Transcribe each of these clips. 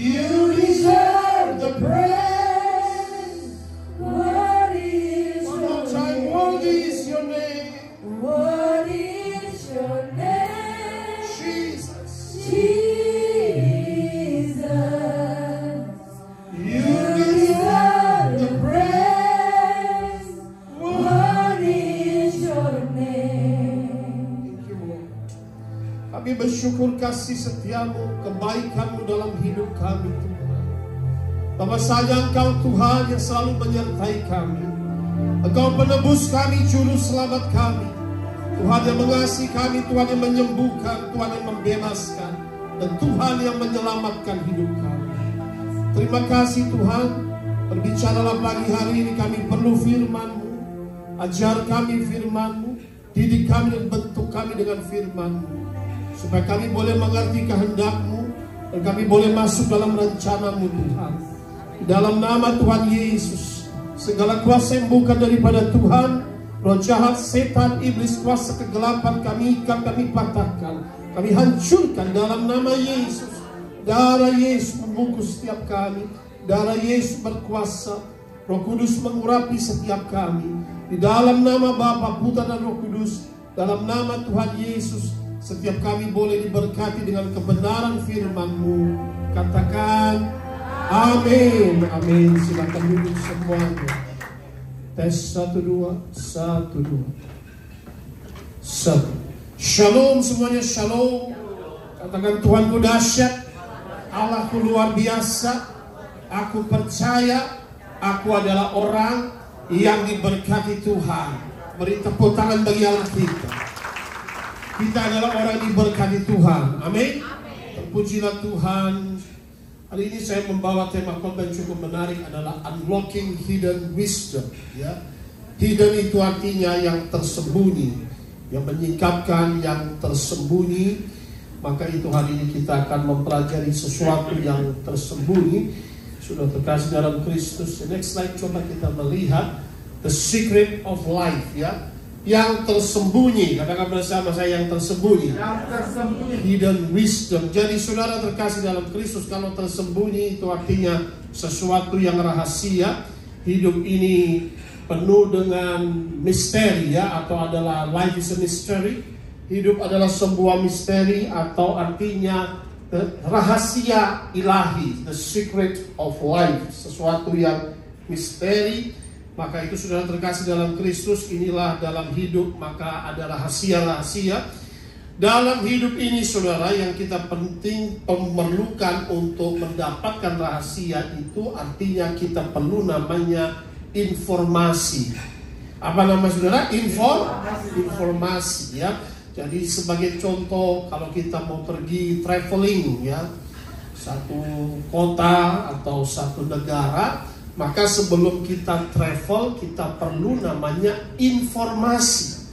You deserve the praise. Worthy is One more time, worthy is your name. Worthy is your name. Jesus. Jesus. You deserve the praise. Worthy is your name. Thank you, Lord. Kami bersyukur kasih setiamu, kebaikanmu dalam hidup kami, Tuhan. Bapa saja Engkau Tuhan yang selalu menyertai kami. Engkau penebus kami, juru selamat kami. Tuhan yang mengasihi kami, Tuhan yang menyembuhkan, Tuhan yang membebaskan, dan Tuhan yang menyelamatkan hidup kami. Terima kasih Tuhan. Berbicaralah pagi hari ini, kami perlu firman-Mu. Ajar kami firman-Mu, didik kami dan bentuk kami dengan firman-Mu, supaya kami boleh mengerti kehendak-Mu dan kami boleh masuk dalam rencana-Mu, Tuhan. Di dalam nama Tuhan Yesus, segala kuasa yang bukan daripada Tuhan, roh jahat, setan, iblis, kuasa kegelapan, kami ikat, kami patahkan, kami hancurkan dalam nama Yesus. Darah Yesus membungkus setiap kami, darah Yesus berkuasa, Roh Kudus mengurapi setiap kami. Di dalam nama Bapa, Putra dan Roh Kudus, dalam nama Tuhan Yesus, setiap kami boleh diberkati dengan kebenaran firman-Mu. Katakan amin. Amin. Silakan duduk semuanya. Tes 1, 2, 1, 2. Shalom semuanya, shalom. Katakan Tuhanku dahsyat, Allahku luar biasa. Aku percaya aku adalah orang yang diberkati Tuhan. Beri tepuk tangan bagi Allah kita. Kita adalah orang yang diberkati Tuhan. Amin. Terpujilah Tuhan. Hari ini saya membawa tema khotbah yang cukup menarik, adalah Unlocking Hidden Wisdom. Ya. Hidden itu artinya yang tersembunyi, yang menyingkapkan yang tersembunyi. Maka itu hari ini kita akan mempelajari sesuatu yang tersembunyi. Sudah terkasih dalam Kristus. The next slide, coba kita melihat the secret of life, ya. Yang tersembunyi. Katakan bersama saya, yang tersembunyi. Yang tersembunyi. Hidden wisdom. Jadi saudara terkasih dalam Kristus, kalau tersembunyi itu artinya sesuatu yang rahasia. Hidup ini penuh dengan misteri, ya, atau adalah life is a mystery. Hidup adalah sebuah misteri, atau artinya rahasia ilahi, the secret of life, sesuatu yang misteri. Maka itu saudara terkasih dalam Kristus, inilah dalam hidup, maka ada rahasia-rahasia dalam hidup ini saudara, yang kita penting memerlukan untuk mendapatkan rahasia itu. Artinya kita perlu namanya informasi. Apa nama saudara? Informasi, ya. Jadi sebagai contoh, kalau kita mau pergi traveling, ya, satu kota atau satu negara, maka sebelum kita travel, kita perlu namanya informasi.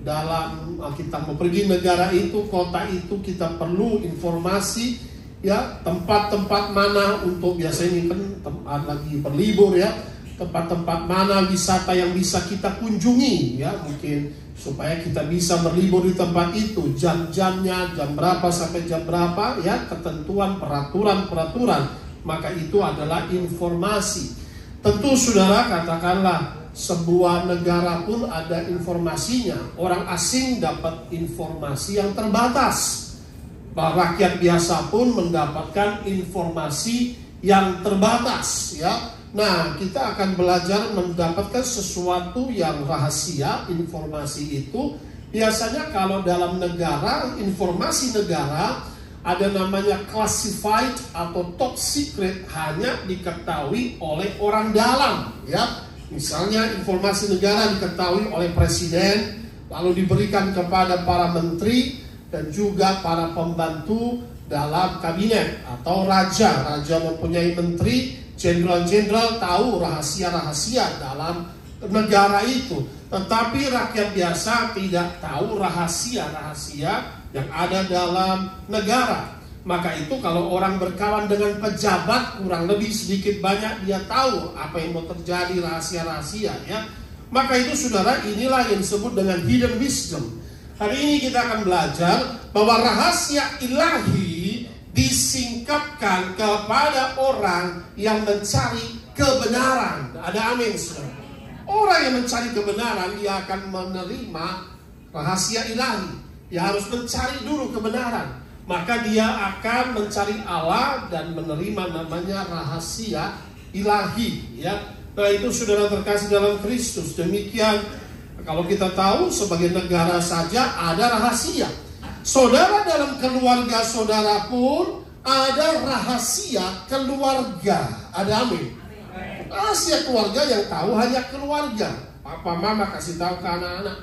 Dalam kita mau pergi negara itu, kota itu, kita perlu informasi, ya, tempat-tempat mana untuk, biasanya kan tempat lagi berlibur, ya, tempat-tempat mana wisata yang bisa kita kunjungi, ya, mungkin supaya kita bisa berlibur di tempat itu, jam-jamnya, jam berapa sampai jam berapa, ya, ketentuan, peraturan. Maka itu adalah informasi. Tentu saudara, katakanlah sebuah negara pun ada informasinya. Orang asing dapat informasi yang terbatas. Rakyat biasa pun mendapatkan informasi yang terbatas, ya. Nah, kita akan belajar mendapatkan sesuatu yang rahasia. Informasi itu biasanya kalau dalam negara, informasi negara ada namanya classified atau top secret, hanya diketahui oleh orang dalam, ya. Misalnya informasi negara diketahui oleh presiden, lalu diberikan kepada para menteri dan juga para pembantu dalam kabinet, atau raja mempunyai menteri, jenderal-jenderal tahu rahasia-rahasia dalam negara itu. Tetapi rakyat biasa tidak tahu rahasia-rahasia yang ada dalam negara. Maka itu kalau orang berkawan dengan pejabat, kurang lebih sedikit banyak dia tahu apa yang mau terjadi, rahasia-rahasia, ya. Maka itu saudara, inilah yang disebut dengan hidden wisdom. Hari ini kita akan belajar bahwa rahasia ilahi disingkapkan kepada orang yang mencari kebenaran. Ada amin, saudara. Orang yang mencari kebenaran, dia akan menerima rahasia ilahi. Dia harus mencari dulu kebenaran, maka dia akan mencari Allah dan menerima namanya rahasia ilahi, ya. Nah, itu saudara terkasih dalam Kristus. Demikian kalau kita tahu sebagai negara saja ada rahasia. Saudara, dalam keluarga saudara pun ada rahasia keluarga. Ada amin. Rahasia keluarga yang tahu hanya keluarga. Papa mama kasih tahu ke anak-anak,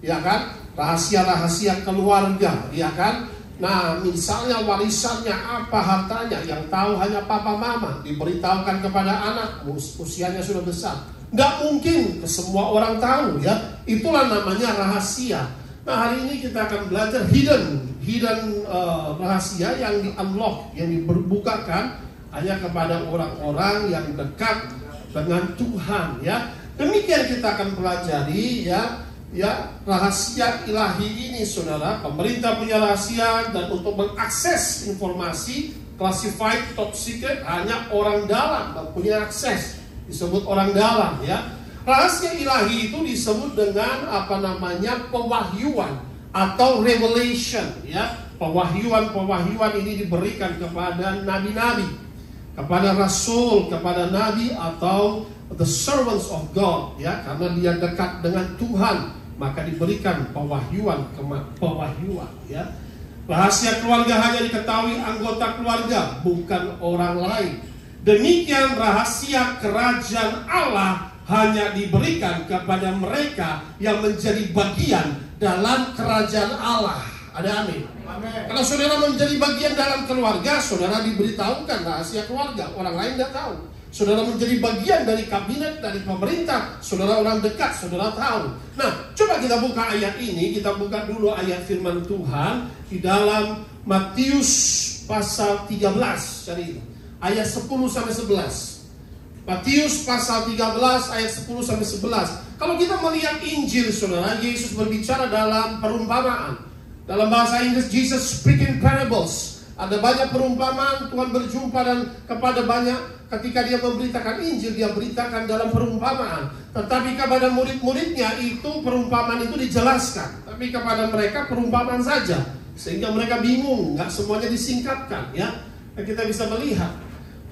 ya kan? Rahasia-rahasia keluarga, ya kan? Nah, misalnya warisannya apa, hartanya, yang tahu hanya papa mama, diberitahukan kepada anak, usianya sudah besar. Nggak mungkin semua orang tahu, ya. Itulah namanya rahasia. Nah, hari ini kita akan belajar hidden rahasia yang di-unlock, yang dibukakan hanya kepada orang-orang yang dekat dengan Tuhan, ya. Demikian kita akan pelajari, ya, rahasia ilahi ini, saudara. Pemerintah punya rahasia, dan untuk mengakses informasi classified, top secret, hanya orang dalam yang punya akses, disebut orang dalam, ya. Rahasia ilahi itu disebut dengan apa namanya, pewahyuan atau revelation, ya. Pewahyuan ini diberikan kepada nabi-nabi, kepada rasul, kepada nabi atau the servants of God, ya, karena dia dekat dengan Tuhan, maka diberikan pewahyuan, ya. Rahasia keluarga hanya diketahui anggota keluarga, bukan orang lain. Demikian rahasia kerajaan Allah hanya diberikan kepada mereka yang menjadi bagian dalam kerajaan Allah. Ada amin. Kalau saudara menjadi bagian dalam keluarga, saudara diberitahukan rahasia keluarga, orang lain tidak tahu. Saudara menjadi bagian dari kabinet, dari pemerintah, saudara orang dekat, saudara tahu. Nah, coba kita buka ayat ini. Kita buka dulu ayat firman Tuhan di dalam Matius pasal 13. Jadi ayat 10 sampai 11. Matius pasal 13 ayat 10 sampai 11. Kalau kita melihat Injil, saudara, Yesus berbicara dalam perumpamaan. Dalam bahasa Inggris, Jesus speaking parables. Ada banyak perumpamaan, Tuhan berjumpa dan kepada banyak, ketika dia memberitakan Injil, dia beritakan dalam perumpamaan. Tetapi kepada murid-muridnya itu perumpamaan itu dijelaskan, tapi kepada mereka perumpamaan saja, sehingga mereka bingung, nggak semuanya disingkapkan, ya. Dan kita bisa melihat,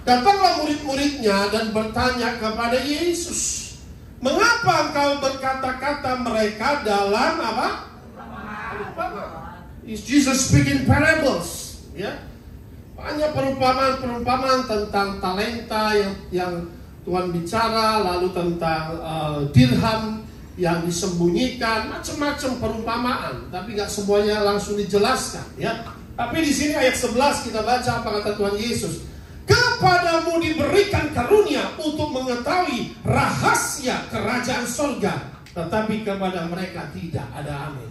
datanglah murid-muridnya dan bertanya kepada Yesus, mengapa engkau berkata-kata mereka dalam apa? Perumpamaan. Is Jesus speaking parables? Ya, banyak perumpamaan tentang talenta yang Tuhan bicara, lalu tentang dirham yang disembunyikan, macam-macam perumpamaan, tapi nggak semuanya langsung dijelaskan, ya. Tapi di sini ayat 11 kita baca apa kata Tuhan Yesus, kepadamu diberikan karunia untuk mengetahui rahasia kerajaan surga, tetapi kepada mereka tidak. Ada amin.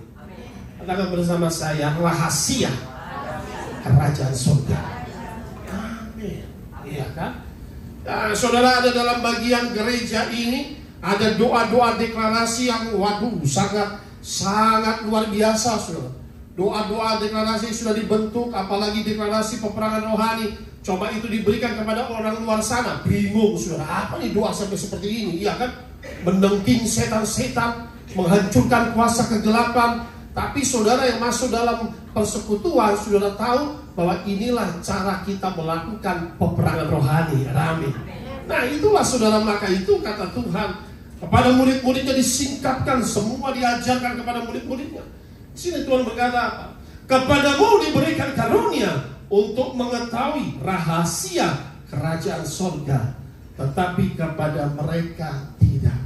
Katakan bersama saya, rahasia kerajaan surga. Amin. Iya kan? Nah, saudara, ada dalam bagian gereja ini ada doa-doa deklarasi yang sangat luar biasa, saudara. Doa-doa deklarasi sudah dibentuk, apalagi deklarasi peperangan rohani. Coba itu diberikan kepada orang luar sana, bingung, saudara. Apa nih doa sampai seperti ini? Iya kan? Menengking setan-setan, menghancurkan kuasa kegelapan. Tapi saudara yang masuk dalam persekutuan, saudara tahu bahwa inilah cara kita melakukan peperangan rohani. Amin. Nah, itulah saudara, maka itu kata Tuhan kepada murid-muridnya disingkapkan, semua diajarkan kepada murid-muridnya. Di sini Tuhan berkata apa? Kepadamu diberikan karunia untuk mengetahui rahasia kerajaan sorga, tetapi kepada mereka tidak.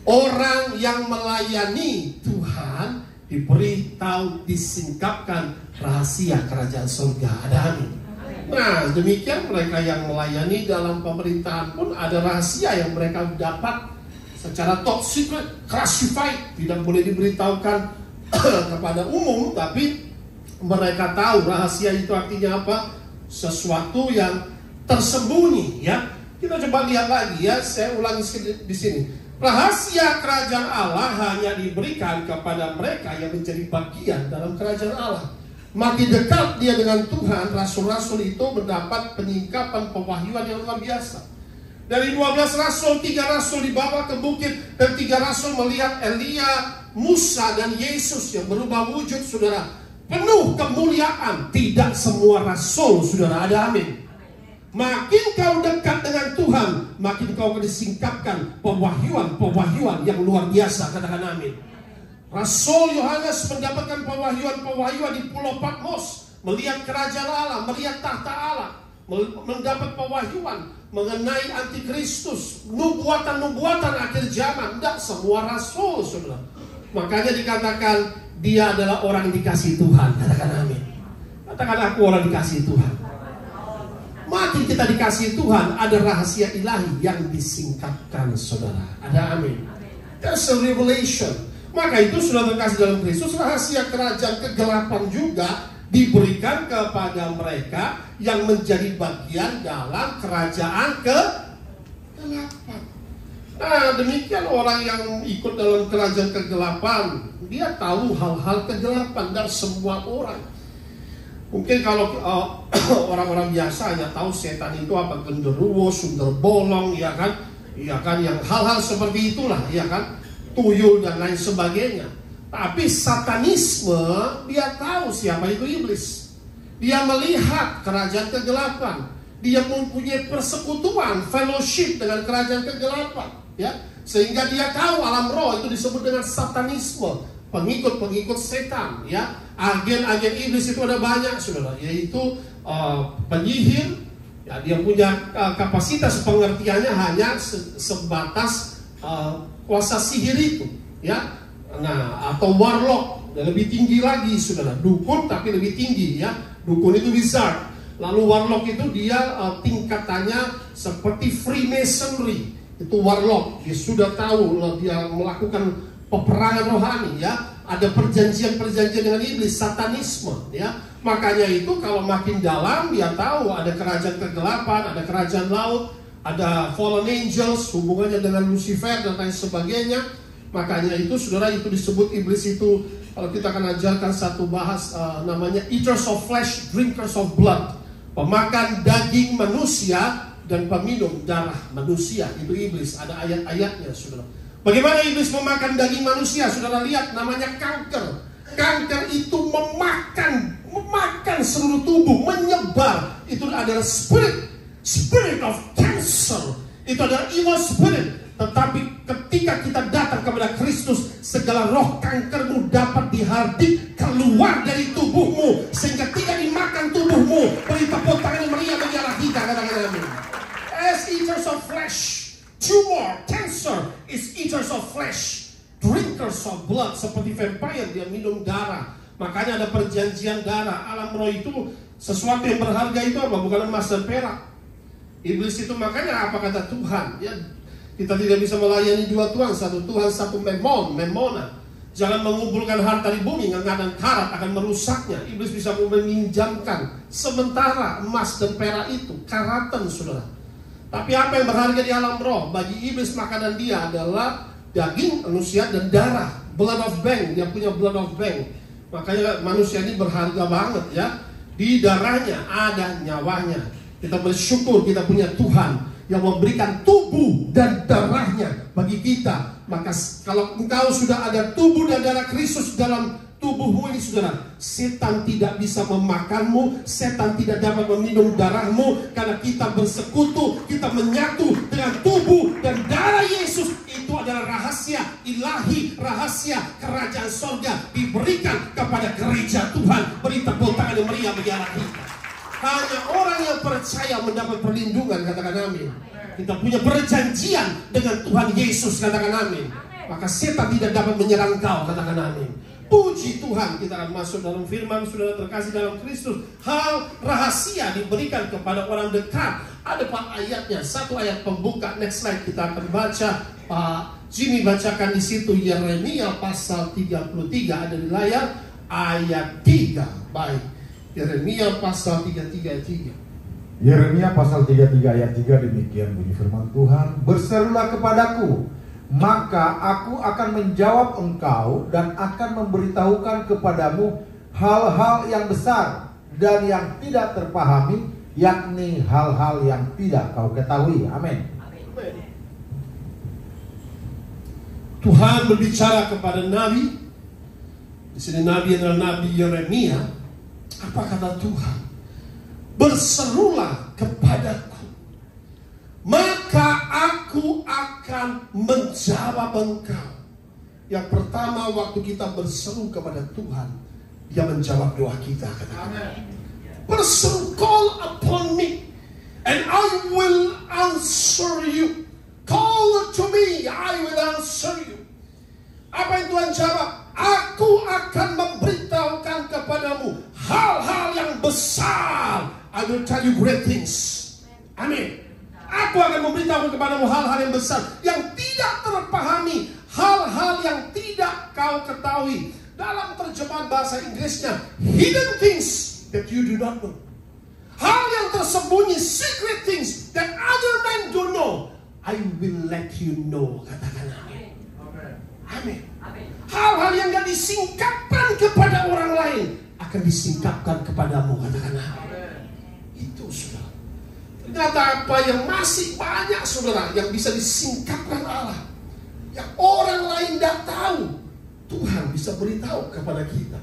Orang yang melayani Tuhan diberitahu, disingkapkan rahasia kerajaan surga. Ada amin. Nah, demikian mereka yang melayani dalam pemerintahan pun ada rahasia yang mereka dapat secara top secret, classified, tidak boleh diberitahukan kepada umum, tapi mereka tahu rahasia itu artinya apa? Sesuatu yang tersembunyi, ya. Kita coba lihat lagi, ya. Saya ulangi di sini. Rahasia kerajaan Allah hanya diberikan kepada mereka yang menjadi bagian dalam kerajaan Allah. makin dekat dia dengan Tuhan, rasul-rasul itu mendapat penyingkapan pewahyuan yang luar biasa. Dari 12 rasul, 3 rasul dibawa ke bukit, dan 3 rasul melihat Elia, Musa, dan Yesus yang berubah wujud, saudara. Penuh kemuliaan. Tidak semua rasul, saudara, ada amin. Makin kau dekat dengan Tuhan, makin kau akan disingkapkan pewahyuan yang luar biasa. Katakan amin. Rasul Yohanes mendapatkan pewahyuan di Pulau Patmos, melihat kerajaan Allah, melihat tahta Allah, mendapat pewahyuan mengenai antikristus, nubuatan akhir zaman. Tidak semua rasul, saudara. Makanya dikatakan dia adalah orang yang dikasihi Tuhan. Katakan amin. Katakan aku orang dikasihi Tuhan. Makin kita dikasihi Tuhan, ada rahasia ilahi yang disingkapkan, saudara. Ada amin. There's a revelation. Maka itu sudah terkasih dalam Kristus, rahasia kerajaan kegelapan juga diberikan kepada mereka yang menjadi bagian dalam kerajaan kegelapan. Nah, demikian orang yang ikut dalam kerajaan kegelapan, dia tahu hal-hal kegelapan. Dan semua orang, mungkin kalau orang-orang biasa hanya tahu setan itu apa, genderuwo, sundel bolong, ya kan, yang hal-hal seperti itulah, ya kan, tuyul dan lain sebagainya. Tapi satanisme, dia tahu siapa itu iblis. Dia melihat kerajaan kegelapan. Dia mempunyai persekutuan, fellowship dengan kerajaan kegelapan, ya. Sehingga dia tahu alam roh itu disebut dengan satanisme, pengikut-pengikut setan, ya. Agen-agen iblis itu ada banyak, saudara, yaitu penyihir, ya, dia punya kapasitas pengertiannya hanya sebatas kuasa sihir itu, ya. Nah, atau warlock, lebih tinggi lagi, saudara. Dukun tapi lebih tinggi, ya. Dukun itu wizard. Lalu warlock itu dia tingkatannya seperti Freemasonry. Itu warlock. Dia sudah tahu, dia melakukan peperangan rohani, ya. Ada perjanjian-perjanjian dengan iblis, satanisme, ya. Makanya itu kalau makin dalam dia tahu ada kerajaan kegelapan, ada kerajaan laut, ada fallen angels, hubungannya dengan Lucifer dan lain sebagainya. Makanya itu, saudara, itu disebut iblis itu, kalau kita akan ajarkan satu bahas namanya eaters of flesh, drinkers of blood. Pemakan daging manusia dan peminum darah manusia. Itu iblis, ada ayat-ayatnya, saudara. Bagaimana iblis memakan daging manusia? Saudara lihat, namanya kanker. Kanker itu memakan seluruh tubuh, menyebar. Itu adalah spirit of cancer. Itu adalah evil spirit. Tetapi ketika kita datang kepada Kristus, segala roh kankermu dapat dihardik keluar dari tubuhmu, sehingga tidak dimakan tubuhmu. Beri tepuk tangan meriah bagi Allah kita, katakan amin. As eaters of flesh, tumor, cancer is eaters of flesh, drinkers of blood, seperti vampire, dia minum darah. Makanya ada perjanjian darah. Alam roh itu sesuatu yang berharga itu apa? Bukan emas dan perak. Iblis itu, makanya apa kata Tuhan, ya, kita tidak bisa melayani dua Tuhan, satu Tuhan, satu memona. Jangan mengumpulkan harta di bumi, dan karat akan merusaknya. Iblis bisa meminjamkan sementara emas dan perak itu, karatan, saudara. Tapi apa yang berharga di alam roh? Bagi iblis makanan dia adalah daging manusia dan darah, blood of bank. Dia punya blood of bank. Makanya manusia ini berharga banget, ya. Di darahnya ada nyawanya. Kita bersyukur kita punya Tuhan yang memberikan tubuh dan darahnya bagi kita. Maka kalau engkau sudah ada tubuh dan darah Kristus dalam tubuhmu ini, saudara, setan tidak bisa memakanmu, setan tidak dapat meminum darahmu, karena kita bersekutu, kita menyatu dengan tubuh dan darah Yesus. Itu adalah rahasia ilahi, rahasia kerajaan sorga diberikan kepada gereja Tuhan. Beri tepuk tangan yang meriah bagi Allah kita. Hanya orang yang percaya mendapat perlindungan, katakan amin. Kita punya perjanjian dengan Tuhan Yesus, katakan amin. Maka setan tidak dapat menyerang kau, katakan amin. Puji Tuhan, kita akan masuk dalam firman, saudara terkasih dalam Kristus. Hal rahasia diberikan kepada orang dekat. Ada Pak ayatnya, satu ayat pembuka. Next slide kita akan baca. Pak Jimmy bacakan di situ Yeremia pasal 33, ada di layar, ayat 3. Baik, Yeremia pasal 33 ayat 3. Yeremia pasal 33 ayat 3, demikian bunyi firman Tuhan. Berserulah kepadaku, maka aku akan menjawab engkau dan akan memberitahukan kepadamu hal-hal yang besar dan yang tidak terpahami, yakni hal-hal yang tidak kau ketahui. Amin. Tuhan berbicara kepada Nabi. Di sini Nabi adalah Nabi Yeremia. Apa kata Tuhan? Berserulah kepadaku, maka aku akan menjawab engkau. Yang pertama, waktu kita berseru kepada Tuhan, Dia menjawab doa kita. Katakan, berseru, call upon me and I will answer you. Call to me, I will answer you. Apa yang Tuhan jawab? Aku akan memberitahukan kepadamu hal-hal yang besar. I will tell you great things. Amin. Aku akan memberitahukan kepadamu hal-hal yang besar, yang tidak terpahami, hal-hal yang tidak kau ketahui. Dalam terjemahan bahasa Inggrisnya, hidden things that you do not know. Hal yang tersembunyi, secret things that other men don't know, I will let you know. Katakan amin. Amin. Hal-hal yang gak disingkapkan kepada orang lain akan disingkapkan kepadamu. Katakan amin. Itu saudara. Ternyata apa yang masih banyak saudara yang bisa disingkapkan Allah, yang orang lain tidak tahu, Tuhan bisa beritahu kepada kita.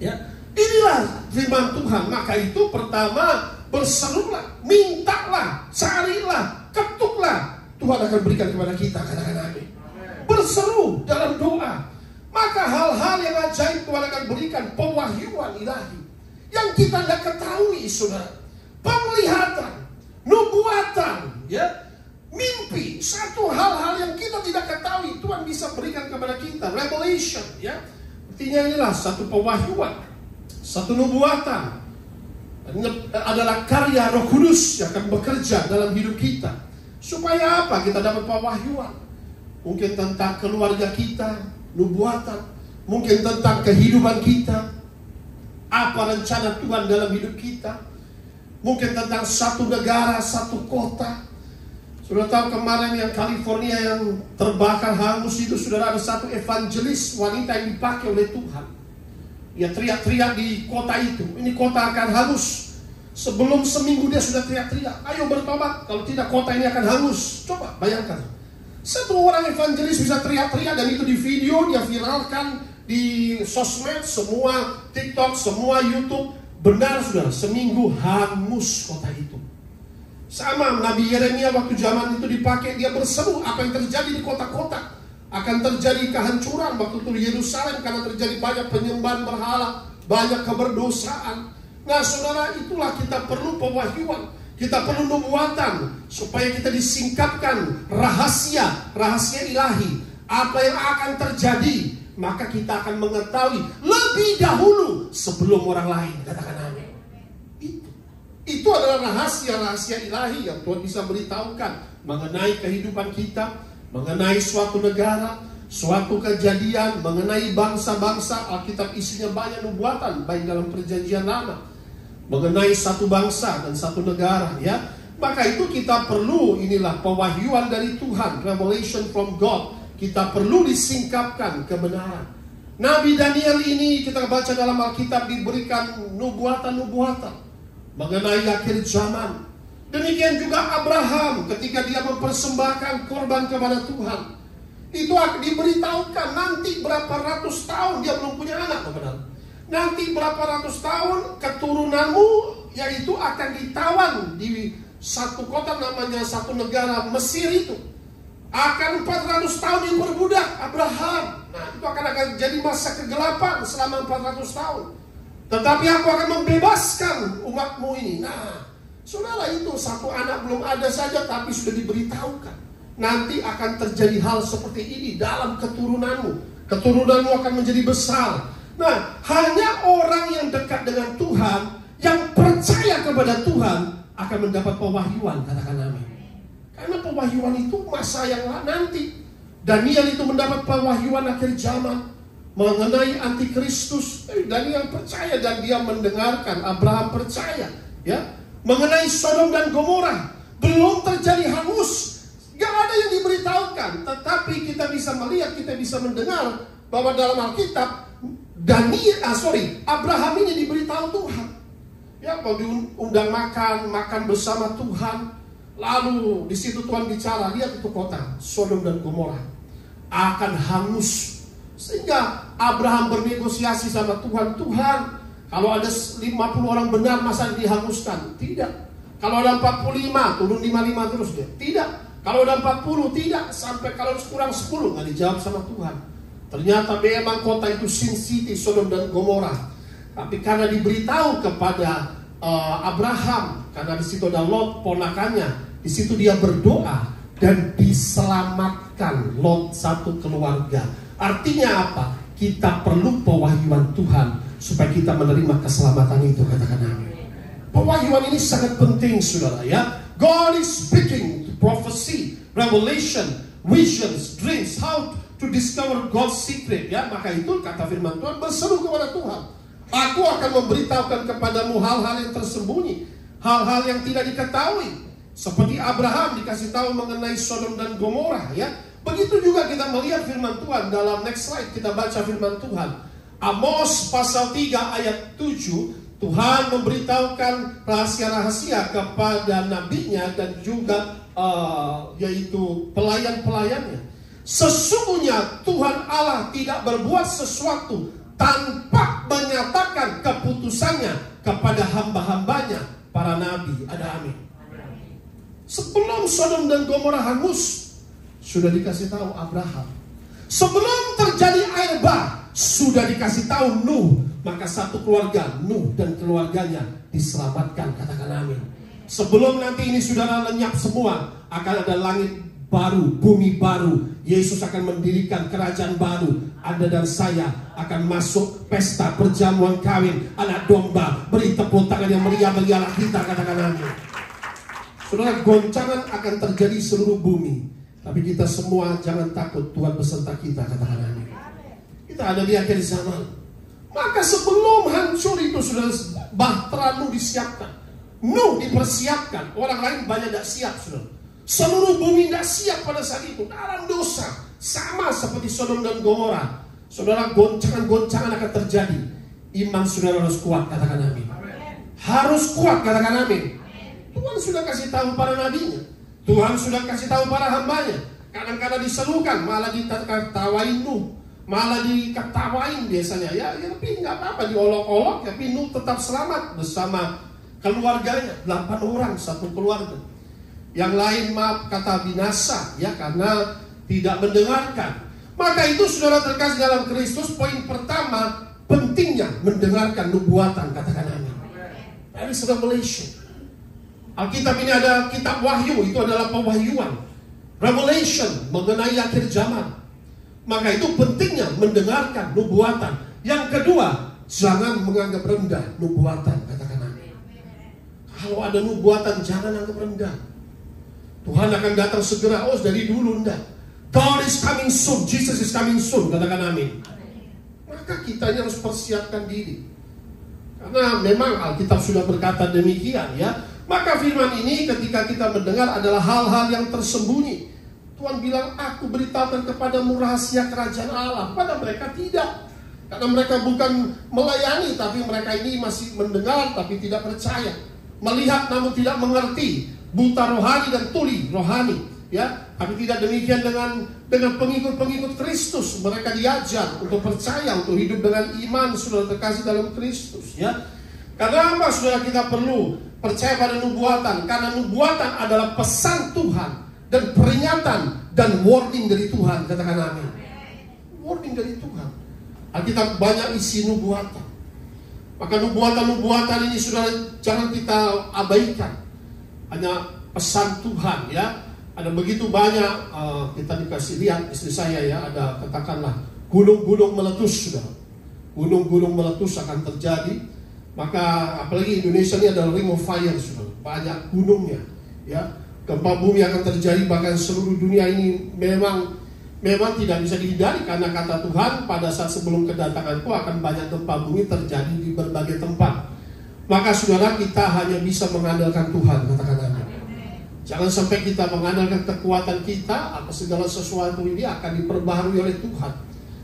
Ya, inilah firman Tuhan. Maka itu pertama, berserulah, mintalah, carilah, ketuklah, Tuhan akan berikan kepada kita. Katakan amin. Berseru dalam doa, maka hal-hal yang ajaib Tuhan akan berikan. Pewahyuan ilahi yang kita tidak ketahui saudara, penglihatan, nubuatan, ya, mimpi, satu hal-hal yang kita tidak ketahui Tuhan bisa berikan kepada kita. Revelation, ya, artinya inilah satu pewahyuan, satu nubuatan. Ini adalah karya Roh Kudus yang akan bekerja dalam hidup kita. Supaya apa? Kita dapat pewahyuan. Mungkin tentang keluarga kita, nubuatan. Mungkin tentang kehidupan kita, apa rencana Tuhan dalam hidup kita. Mungkin tentang satu negara, satu kota. Sudah tahu kemarin yang California yang terbakar hangus itu, saudara, ada satu evangelis wanita yang dipakai oleh Tuhan. Dia teriak-teriak di kota itu, ini kota akan hangus. Sebelum seminggu dia sudah teriak-teriak, ayo bertobat, kalau tidak kota ini akan hangus. Coba bayangkan, satu orang evangelis bisa teriak-teriak, dan itu di video, dia viralkan di sosmed, semua TikTok, semua YouTube. Benar saudara, seminggu hangus kota itu. Sama Nabi Yeremia waktu zaman itu dipakai, dia berseru apa yang terjadi di kota-kota. Akan terjadi kehancuran waktu itu di Yerusalem, karena terjadi banyak penyembahan berhala, banyak keberdosaan. Nah saudara, itulah kita perlu pewahyuan. Kita perlu nubuatan supaya kita disingkapkan rahasia ilahi. Apa yang akan terjadi, maka kita akan mengetahui lebih dahulu sebelum orang lain. Katakan amin. Itu adalah rahasia ilahi yang Tuhan bisa beritahukan mengenai kehidupan kita, mengenai suatu negara, suatu kejadian, mengenai bangsa-bangsa. Alkitab isinya banyak nubuatan, baik dalam perjanjian lama, mengenai satu bangsa dan satu negara, ya. Maka itu kita perlu, inilah pewahyuan dari Tuhan, revelation from God. Kita perlu disingkapkan kebenaran. Nabi Daniel ini kita baca dalam Alkitab diberikan nubuatan-nubuatan mengenai akhir zaman. Demikian juga Abraham ketika dia mempersembahkan korban kepada Tuhan, itu diberitahukan nanti berapa ratus tahun dia belum punya anak, benar. Nanti berapa ratus tahun keturunanmu yaitu akan ditawan di satu kota namanya satu negara Mesir itu. Akan 400 tahun diperbudak Abraham. Nah itu akan jadi masa kegelapan selama 400 tahun. Tetapi aku akan membebaskan umatmu ini. Nah saudara, itu satu anak belum ada saja tapi sudah diberitahukan. Nanti akan terjadi hal seperti ini dalam keturunanmu. Keturunanmu akan menjadi besar. Nah, hanya orang yang dekat dengan Tuhan, yang percaya kepada Tuhan, akan mendapat pewahyuan. Katakan amin. Karena pewahyuan itu masa yang nanti. Daniel itu mendapat pewahyuan akhir zaman mengenai antikristus. Daniel percaya dan dia mendengarkan. Abraham percaya, ya, mengenai Sodom dan Gomora. Belum terjadi hangus, gak ada yang diberitahukan. Tetapi kita bisa melihat, kita bisa mendengar bahwa dalam Alkitab Abraham ini diberitahu Tuhan. Ya, mau diundang makan bersama Tuhan. Lalu di situ Tuhan bicara, lihat itu kota Sodom dan Gomora akan hangus. Sehingga Abraham bernegosiasi sama Tuhan, Tuhan, kalau ada 50 orang benar masa dihanguskan? Tidak. Kalau ada 45, turun 55 terus dia. Tidak. Kalau ada 40, tidak. Sampai kalau kurang 10, nggak dijawab sama Tuhan. Ternyata memang kota itu Sin City, Sodom dan Gomora. Tapi karena diberitahu kepada Abraham, karena di situ ada Lot ponakannya, di situ dia berdoa dan diselamatkan Lot satu keluarga. Artinya apa? Kita perlu pewahyuan Tuhan supaya kita menerima keselamatan itu, katakan amin. Pewahyuan ini sangat penting, saudara, ya. God is speaking, prophecy, revelation, visions, dreams, how to discover God's secret, ya. Maka itu kata firman Tuhan, berseru kepada Tuhan. Aku akan memberitahukan kepadamu hal-hal yang tersembunyi, hal-hal yang tidak diketahui. Seperti Abraham dikasih tahu mengenai Sodom dan Gomora, ya. Begitu juga kita melihat firman Tuhan dalam next slide, kita baca firman Tuhan. Amos pasal 3 ayat 7, Tuhan memberitahukan rahasia-rahasia kepada nabinya dan juga yaitu pelayan-pelayannya. Sesungguhnya Tuhan Allah tidak berbuat sesuatu tanpa menyatakan keputusannya kepada hamba-hambanya, para nabi. Ada amin. Sebelum Sodom dan Gomora hangus, sudah dikasih tahu Abraham. Sebelum terjadi air bah, sudah dikasih tahu Nuh. Maka satu keluarga, Nuh dan keluarganya diselamatkan, katakan amin. Sebelum nanti ini saudara lenyap semua, akan ada langit baru, bumi baru. Yesus akan mendirikan kerajaan baru. Anda dan saya akan masuk pesta perjamuan kawin anak domba. Beri tepuk tangan yang meriah-meriahlah kita, katakan amin. Saudara, goncangan akan terjadi seluruh bumi. Tapi kita semua jangan takut, Tuhan beserta kita, katakan amin. Kita ada di akhir zaman. Maka sebelum hancur itu sudah bahtera Nuh disiapkan. Nuh dipersiapkan. Orang lain banyak tidak siap, saudara. Seluruh bumi tidak siap pada saat itu. Dalam dosa. Sama seperti Sodom dan Gomora. Saudara, goncangan-goncangan akan terjadi. Iman saudara harus kuat, katakan amin. Harus kuat, katakan amin. Tuhan sudah kasih tahu para nabinya. Tuhan sudah kasih tahu para hambanya. Kadang-kadang diserukan, malah diketawain Nuh, malah diketawain biasanya. Ya tapi nggak apa-apa, diolok-olok. Tapi Nuh tetap selamat bersama keluarganya. 8 orang satu keluarga. Yang lain maaf kata binasa, ya, karena tidak mendengarkan. Maka itu saudara terkasih dalam Kristus, poin pertama pentingnya mendengarkan nubuatan, katakan amin. That is revelation. Alkitab ini ada kitab wahyu, itu adalah pewahyuan. Revelation mengenai akhir zaman. Maka itu pentingnya mendengarkan nubuatan. Yang kedua, jangan menganggap rendah nubuatan, katakan amin. Kalau ada nubuatan jangan anggap rendah. Tuhan akan datang segera, dari dulu enggak. God is coming soon, Jesus is coming soon, katakan amin. Maka kita harus persiapkan diri. Karena memang Alkitab sudah berkata demikian, ya. Maka firman ini ketika kita mendengar adalah hal-hal yang tersembunyi. Tuhan bilang, aku beritahukan kepadamu rahasia kerajaan Allah. Pada mereka tidak. Karena mereka bukan melayani, tapi mereka ini masih mendengar tapi tidak percaya. Melihat namun tidak mengerti. Buta rohani dan tuli rohani, ya. Tapi tidak demikian dengan pengikut-pengikut Kristus. Mereka diajar untuk percaya, untuk hidup dengan iman, saudara terkasih dalam Kristus, ya. Karena apa, saudara, kita perlu percaya pada nubuatan? Karena nubuatan adalah pesan Tuhan dan peringatan dan warning dari Tuhan, katakan amin. Warning dari Tuhan. Alkitab banyak isi nubuatan. Maka nubuatan-nubuatan ini saudara jangan kita abaikan. Hanya pesan Tuhan, ya. Ada begitu banyak, kita dikasih lihat istri saya, ya, ada katakanlah gunung-gunung meletus, saudara. Gunung-gunung meletus akan terjadi. Maka apalagi Indonesia ini adalah ring of fire, saudara. Banyak gunungnya, ya. Gempa bumi akan terjadi, bahkan seluruh dunia ini memang tidak bisa dihindari. Karena kata Tuhan, pada saat sebelum kedatanganku akan banyak gempa bumi terjadi di berbagai tempat. Maka saudara, kita hanya bisa mengandalkan Tuhan, katakan amin. Jangan sampai kita mengandalkan kekuatan kita, apa segala sesuatu ini akan diperbaharui oleh Tuhan.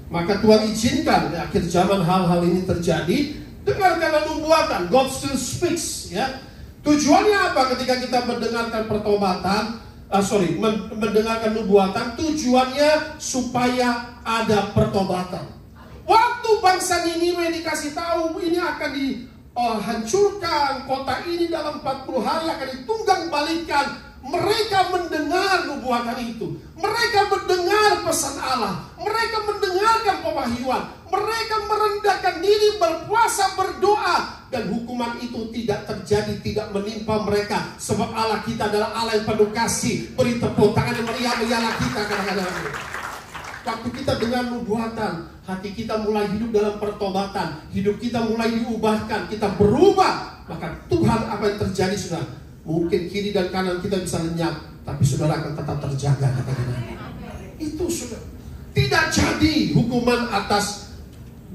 Maka Tuhan izinkan di akhir zaman hal-hal ini terjadi. Dengarkanlah nubuatan, God still speaks, ya. Tujuannya apa ketika kita mendengarkan mendengarkan nubuatan? Tujuannya supaya ada pertobatan. Waktu bangsa Niniwe dikasih tahu ini akan dihancurkan, kota ini dalam 40 hari akan ditunggang balikan. Mereka mendengar nubuatan itu. Mereka mendengar pesan Allah. Mereka mendengarkan pewahyuan. Mereka merendahkan diri, berpuasa, berdoa. Dan hukuman itu tidak terjadi, tidak menimpa mereka. Sebab Allah kita adalah Allah yang penuh kasih. Beri tepuk tangan yang meriah ialah kita kadang-kadang. Waktu kita dengar nubuatan, hati kita mulai hidup dalam pertobatan. Hidup kita mulai diubahkan. Kita berubah. Maka Tuhan apa yang terjadi sudah. Mungkin kiri dan kanan kita bisa lenyap, tapi saudara akan tetap terjaga, katakan. Itu sudah tidak jadi hukuman atas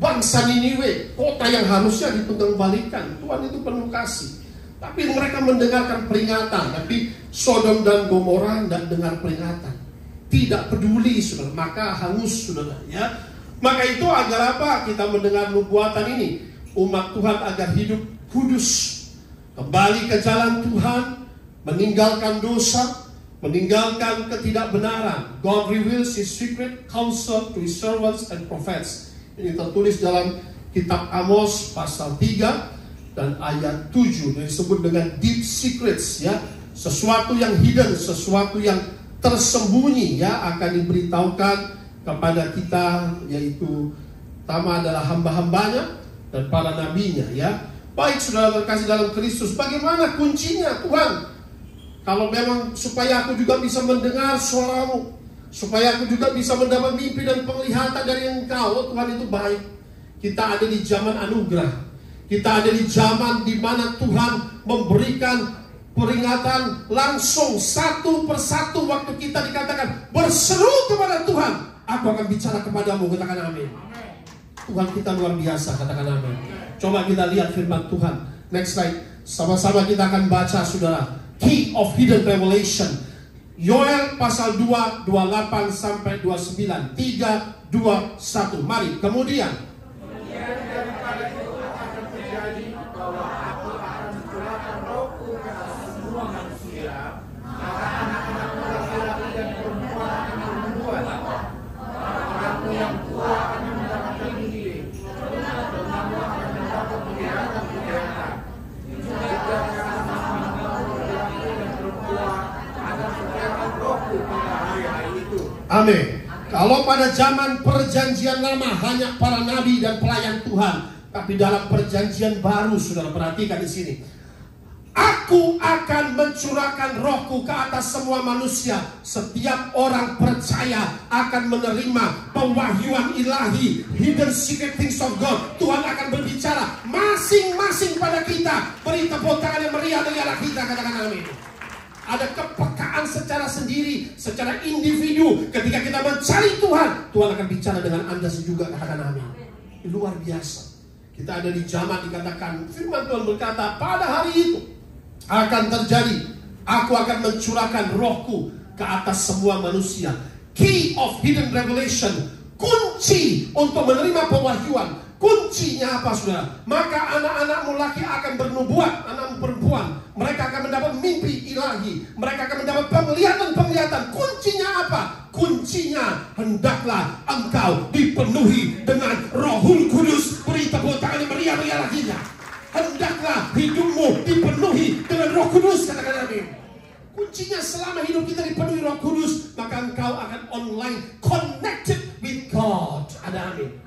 bangsa Niniwe, kota yang harusnya ditunggang balikan. Tuhan itu penuh kasih, tapi mereka mendengarkan peringatan. Tapi Sodom dan Gomora tidak dengar peringatan, tidak peduli, saudara. Maka hangus, saudara. Ya, maka itu agar apa? Kita mendengar nubuatan ini, umat Tuhan agar hidup kudus. Kembali ke jalan Tuhan, meninggalkan dosa, meninggalkan ketidakbenaran. God reveals His secret counsel to His servants and prophets. Ini tertulis dalam kitab Amos pasal 3 dan ayat 7. Ini disebut dengan deep secrets, ya. Sesuatu yang hidden, sesuatu yang tersembunyi, ya, akan diberitahukan kepada kita, yaitu pertama adalah hamba-hambanya dan para nabinya, ya. Baik saudara terkasih dalam Kristus, bagaimana kuncinya Tuhan? Kalau memang supaya aku juga bisa mendengar suaramu, supaya aku juga bisa mendapat mimpi dan penglihatan dari Engkau. Oh, Tuhan itu baik. Kita ada di zaman anugerah. Kita ada di zaman di mana Tuhan memberikan peringatan langsung satu persatu. Waktu kita dikatakan berseru kepada Tuhan, aku akan bicara kepadamu, katakan amin. Tuhan kita luar biasa, katakan amin. Coba kita lihat firman Tuhan. Next slide. Sama-sama kita akan baca, saudara. Key of Hidden Revelation. Yoel pasal 2, 28 sampai 29. 3, 2, 1. Mari. Kemudian daripada itu akan terjadi bahwa aku akan mencurahkan rohku ke atas semua manusia. Maka anak-anak laki-laki dan perempuan akan bernubuat. Orang-orangmu yang tua akan mendapatkan mimpi. Kamu akan mendapat penglihatan-penglihatan. Juga sama-sama laki-laki dan perempuan akan mencurahkan rohku pada hari-hari itu. amin. Kalau pada zaman perjanjian lama hanya para nabi dan pelayan Tuhan, tapi dalam perjanjian baru, saudara perhatikan di sini. Aku akan mencurahkan rohku ke atas semua manusia. Setiap orang percaya akan menerima pewahyuan ilahi, hidden secret things of God. Tuhan akan berbicara masing-masing pada kita. Beri tepuk tangan yang meriah ialah kita, katakan amin. Ada kepekaan secara sendiri, secara individu. Ketika kita mencari Tuhan, Tuhan akan bicara dengan Anda juga, katakan amin. Luar biasa. Kita ada di zaman dikatakan, firman Tuhan berkata, pada hari itu akan terjadi, aku akan mencurahkan rohku ke atas semua manusia. Key of Hidden Revelation, kunci untuk menerima pewahyuan. Kuncinya apa, saudara? Maka anak-anakmu laki akan bernubuat, anakmu perempuan, mereka akan mendapat mimpi ilahi, mereka akan mendapat penglihatan-penglihatan. Kuncinya apa? Kuncinya hendaklah engkau dipenuhi dengan Rohul Kudus. Beri tepuk tangan yang meriah lagi. Hendaklah hidupmu dipenuhi dengan Roh Kudus, katakan amin. Kuncinya selama hidup kita dipenuhi Roh Kudus, maka engkau akan online connected with God. Ada amin.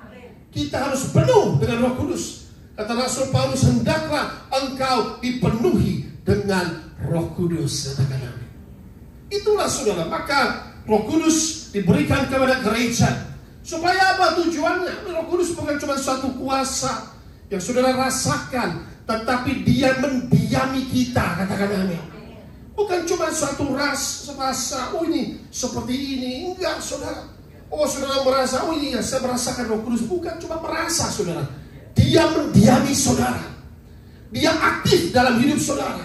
Kita harus penuh dengan Roh Kudus. Kata Rasul Paulus, hendaklah engkau dipenuhi dengan Roh Kudus, katakan amin. Itulah saudara, maka Roh Kudus diberikan kepada gereja. Supaya apa tujuannya? Roh Kudus bukan cuma suatu kuasa yang saudara rasakan, tetapi dia mendiami kita, katakan amin. Bukan cuma suatu rasa, oh ini seperti ini. Enggak, saudara. Oh, saudara merasa, oh iya saya merasakan Roh Kudus. Bukan cuma merasa, saudara. Dia mendiami saudara. Dia aktif dalam hidup saudara.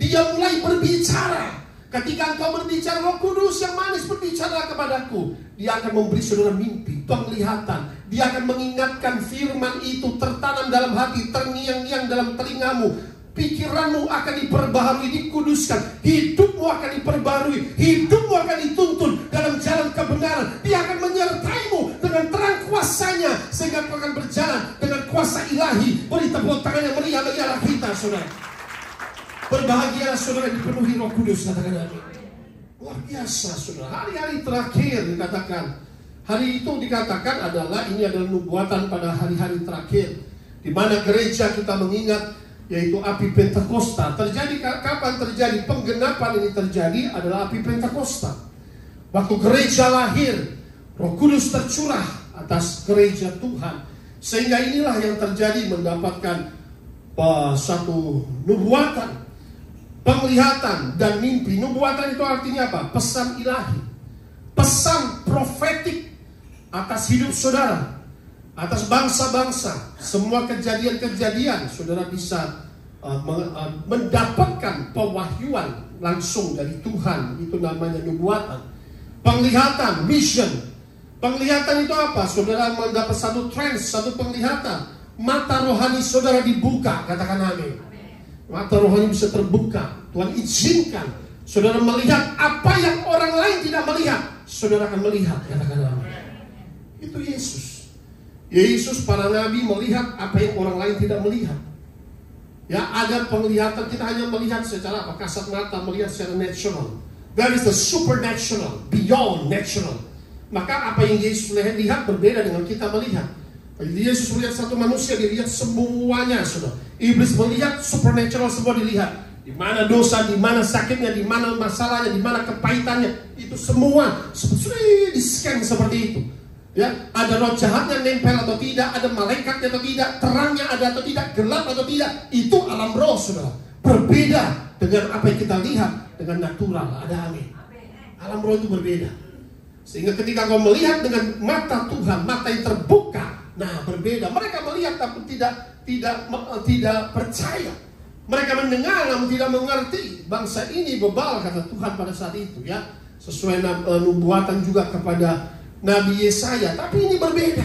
Dia mulai berbicara. Ketika engkau berbicara, Roh Kudus yang manis berbicara kepadaku. Dia akan memberi saudara mimpi, penglihatan. Dia akan mengingatkan firman itu tertanam dalam hati, terngiang-ngiang dalam telingamu. Pikiranmu akan diperbaharui, dikuduskan. Hidupmu akan diperbaharui, hidupmu akan dituntun dalam jalan kebenaran. Dia akan menyertaimu dengan terang kuasanya, sehingga kau akan berjalan dengan kuasa ilahi. Beri tepuk tangan yang meriah bagi Allah kita, saudara. Berbahagialah saudara dipenuhi Roh Kudus, katakan amin. Luar biasa saudara. Hari-hari terakhir dikatakan. Hari itu dikatakan ini adalah nubuatan pada hari-hari terakhir, di mana gereja kita mengingat yaitu api Pentakosta. Terjadi kapan terjadi penggenapan ini terjadi adalah api Pentakosta. Waktu gereja lahir, Roh Kudus tercurah atas gereja Tuhan, sehingga inilah yang terjadi, mendapatkan suatu nubuatan, penglihatan dan mimpi. Nubuatan itu artinya apa? Pesan ilahi, pesan profetik atas hidup saudara, atas bangsa-bangsa. Semua kejadian-kejadian saudara bisa mendapatkan pewahyuan langsung dari Tuhan. Itu namanya nubuatan. Penglihatan, vision. Penglihatan itu apa? Saudara mendapat satu trance, satu penglihatan. Mata rohani saudara dibuka, katakan amin. Mata rohani bisa terbuka. Tuhan izinkan saudara melihat apa yang orang lain tidak melihat. Saudara akan melihat, katakan amin. Itu Yesus. Yesus, para nabi melihat apa yang orang lain tidak melihat. Ya, ada penglihatan, kita hanya melihat secara kasat mata, melihat secara natural. There is the supernatural, beyond natural. Maka apa yang Yesus lihat berbeda dengan kita melihat. Yesus melihat satu manusia, dilihat semuanya, saudara. Iblis melihat supernatural, semua dilihat. Di mana dosa, di mana sakitnya, di mana masalahnya, di mana kepahitannya, itu semua sudah di-scan seperti itu. Ya, ada roh jahatnya nempel atau tidak, ada malaikatnya atau tidak, terangnya ada atau tidak, gelap atau tidak, itu alam roh, saudara. Berbeda dengan apa yang kita lihat dengan natural. Ada amin. Alam roh itu berbeda. Sehingga ketika kau melihat dengan mata Tuhan, mata yang terbuka, nah berbeda. Mereka melihat tapi tidak percaya. Mereka mendengar namun tidak mengerti. Bangsa ini bebal, kata Tuhan pada saat itu, ya. Sesuai nubuatan juga kepada Nabi Yesaya. Tapi ini berbeda.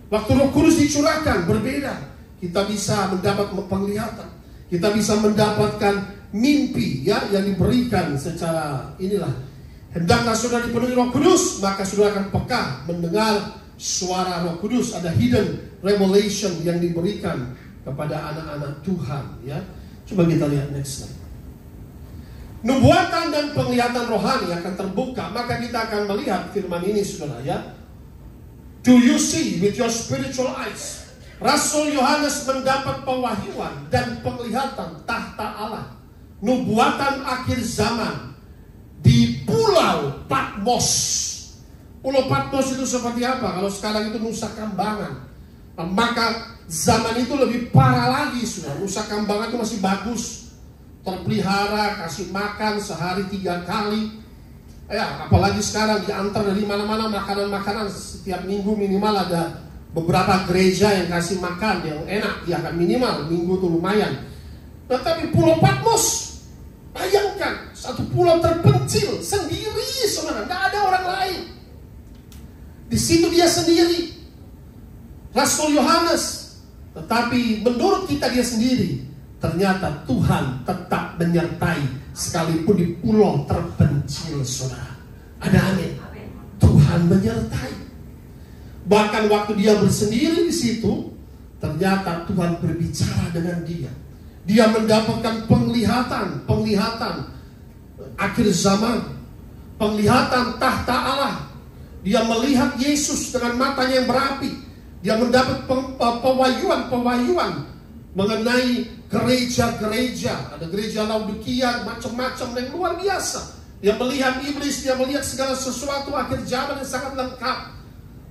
Waktu Roh Kudus dicurahkan, berbeda. Kita bisa mendapat penglihatan. Kita bisa mendapatkan mimpi, ya, yang diberikan secara inilah. Hendaklah saudara dipenuhi Roh Kudus, maka saudara akan peka mendengar suara Roh Kudus. Ada hidden revelation yang diberikan kepada anak-anak Tuhan, ya. Coba kita lihat next slide. Nubuatan dan penglihatan rohani akan terbuka, maka kita akan melihat firman ini, saudara, ya. Do you see with your spiritual eyes? Rasul Yohanes mendapat pewahyuan dan penglihatan tahta Allah, nubuatan akhir zaman di Pulau Patmos. Pulau Patmos itu seperti apa? Kalau sekarang itu Nusa Kambangan. Maka zaman itu lebih parah lagi, sudah. Nusa Kambangan itu masih bagus, terpelihara, kasih makan sehari 3 kali. Ya, apalagi sekarang diantar dari mana-mana makanan-makanan setiap minggu minimal ada beberapa gereja yang kasih makan yang enak, ya kan, minimal minggu tuh lumayan. Tetapi Pulau Patmos, bayangkan satu pulau terpencil sendiri, saudara, nggak ada orang lain. Di situ dia sendiri. Rasul Yohanes, tetapi menurut kita dia sendiri. Ternyata Tuhan tetap menyertai sekalipun di pulau terpencil, saudara. Ada amin. Tuhan menyertai. Bahkan waktu dia bersendiri di situ, ternyata Tuhan berbicara dengan dia. Dia mendapatkan penglihatan akhir zaman, penglihatan tahta Allah. Dia melihat Yesus dengan matanya yang berapi. Dia mendapat pewahyuan mengenai gereja-gereja. Ada gereja Laodikia, macam-macam yang luar biasa. Dia melihat iblis, dia melihat segala sesuatu akhir zaman yang sangat lengkap.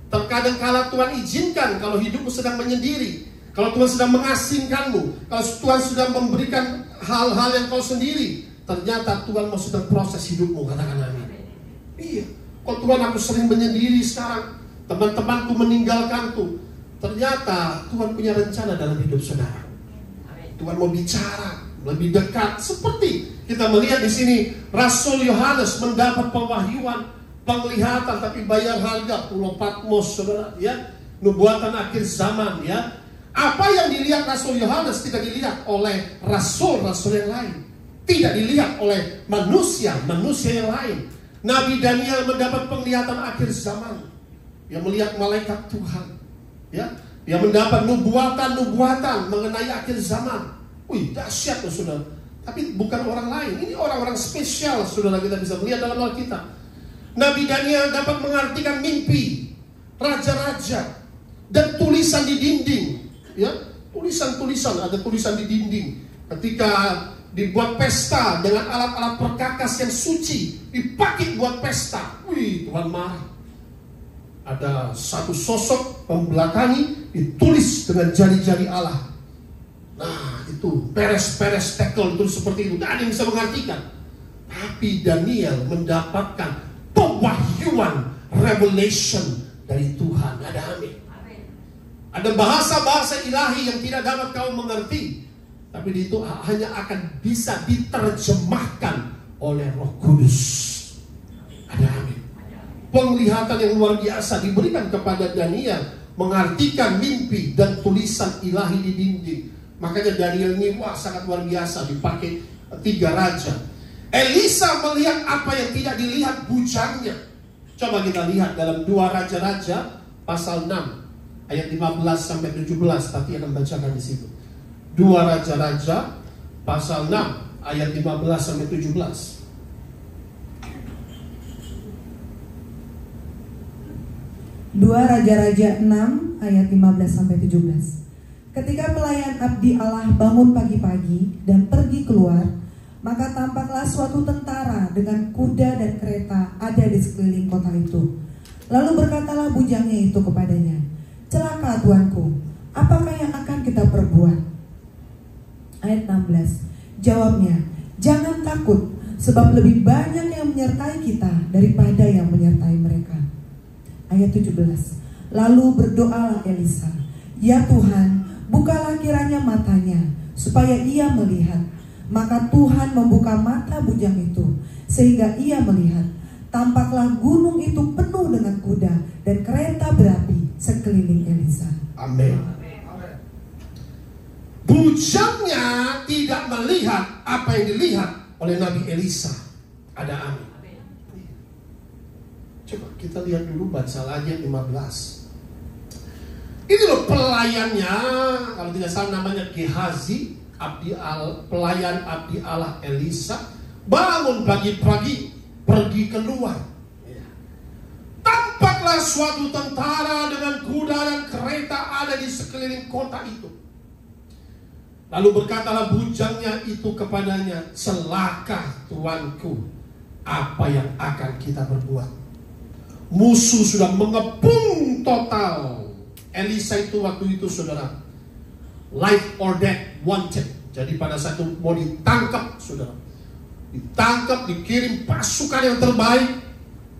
Terkadang kala Tuhan izinkan kalau hidupmu sedang menyendiri, kalau Tuhan sedang mengasingkanmu, kalau Tuhan sudah memberikan hal-hal yang kau sendiri, ternyata Tuhan mau sedang proses hidupmu, katakan amin. Iya, kalau Tuhan aku sering menyendiri sekarang, teman-temanku meninggalkanku, ternyata Tuhan punya rencana dalam hidup saudara. Tuhan mau bicara lebih dekat. Seperti kita melihat di sini, Rasul Yohanes mendapat pewahyuan penglihatan tapi bayar harga. Pulau Patmos, saudara, ya. Nubuatan akhir zaman, ya. Apa yang dilihat Rasul Yohanes tidak dilihat oleh rasul-rasul yang lain. Tidak dilihat oleh manusia yang lain. Nabi Daniel mendapat penglihatan akhir zaman. Dia melihat malaikat Tuhan, ya. Dia mendapat nubuatan mengenai akhir zaman. Wih, dahsyat loh, saudara. Tapi bukan orang lain. Ini orang-orang spesial, saudara, kita bisa melihat dalam Alkitab. Nabi Daniel dapat mengartikan mimpi raja-raja dan tulisan di dinding, ya. Tulisan, ada tulisan di dinding. Ketika dibuat pesta dengan alat-alat perkakas yang suci, dipakai buat pesta. Wih, Tuhan marah. Ada satu sosok membelakangi, ditulis dengan jari-jari Allah. Nah, itu peres-peres tekel itu seperti itu. Tidak ada yang bisa mengartikan. Tapi Daniel mendapatkan pewahyuan, revelation dari Tuhan. Ada amin. Ada bahasa-bahasa ilahi yang tidak dapat kau mengerti, tapi itu hanya akan bisa diterjemahkan oleh Roh Kudus. Ada amin. Penglihatan yang luar biasa diberikan kepada Daniel, mengartikan mimpi dan tulisan ilahi di dinding. Makanya Daniel ini sangat luar biasa, dipakai 3 raja. Elisa melihat apa yang tidak dilihat bujangnya. Coba kita lihat dalam 2 Raja-Raja pasal 6 ayat 15 sampai 17. Tati akan bacakan di situ. 2 Raja-Raja pasal 6 ayat 15 sampai 17. 2 Raja-Raja 6 ayat 15 sampai 17. Ketika pelayan abdi Allah bangun pagi-pagi dan pergi keluar, maka tampaklah suatu tentara dengan kuda dan kereta ada di sekeliling kota itu. Lalu berkatalah bujangnya itu kepadanya, "Celaka tuanku, apakah yang akan kita perbuat?" Ayat 16. Jawabnya, "Jangan takut, sebab lebih banyak yang menyertai kita daripada yang menyertai mereka." Ayat 17. Lalu berdoalah Elisa, "Ya Tuhan, bukalah kiranya matanya, supaya ia melihat." Maka Tuhan membuka mata bujang itu, sehingga ia melihat. Tampaklah gunung itu penuh dengan kuda dan kereta berapi sekeliling Elisa. Amin. Bujangnya tidak melihat apa yang dilihat oleh Nabi Elisa. Ada amin. Coba kita lihat dulu, baca lagi 15. Ini loh pelayannya, kalau tidak salah namanya Gehazi, pelayan abdi Allah Elisa, bangun pagi-pagi pergi keluar. Tampaklah suatu tentara dengan kuda dan kereta ada di sekeliling kota itu. Lalu berkatalah bujangnya itu kepadanya, "Celaka tuanku, apa yang akan kita berbuat?" Musuh sudah mengepung total Elisa itu waktu itu, saudara. Life or death, wanted. Jadi pada saat itu mau ditangkap, saudara. Ditangkap, dikirim pasukan yang terbaik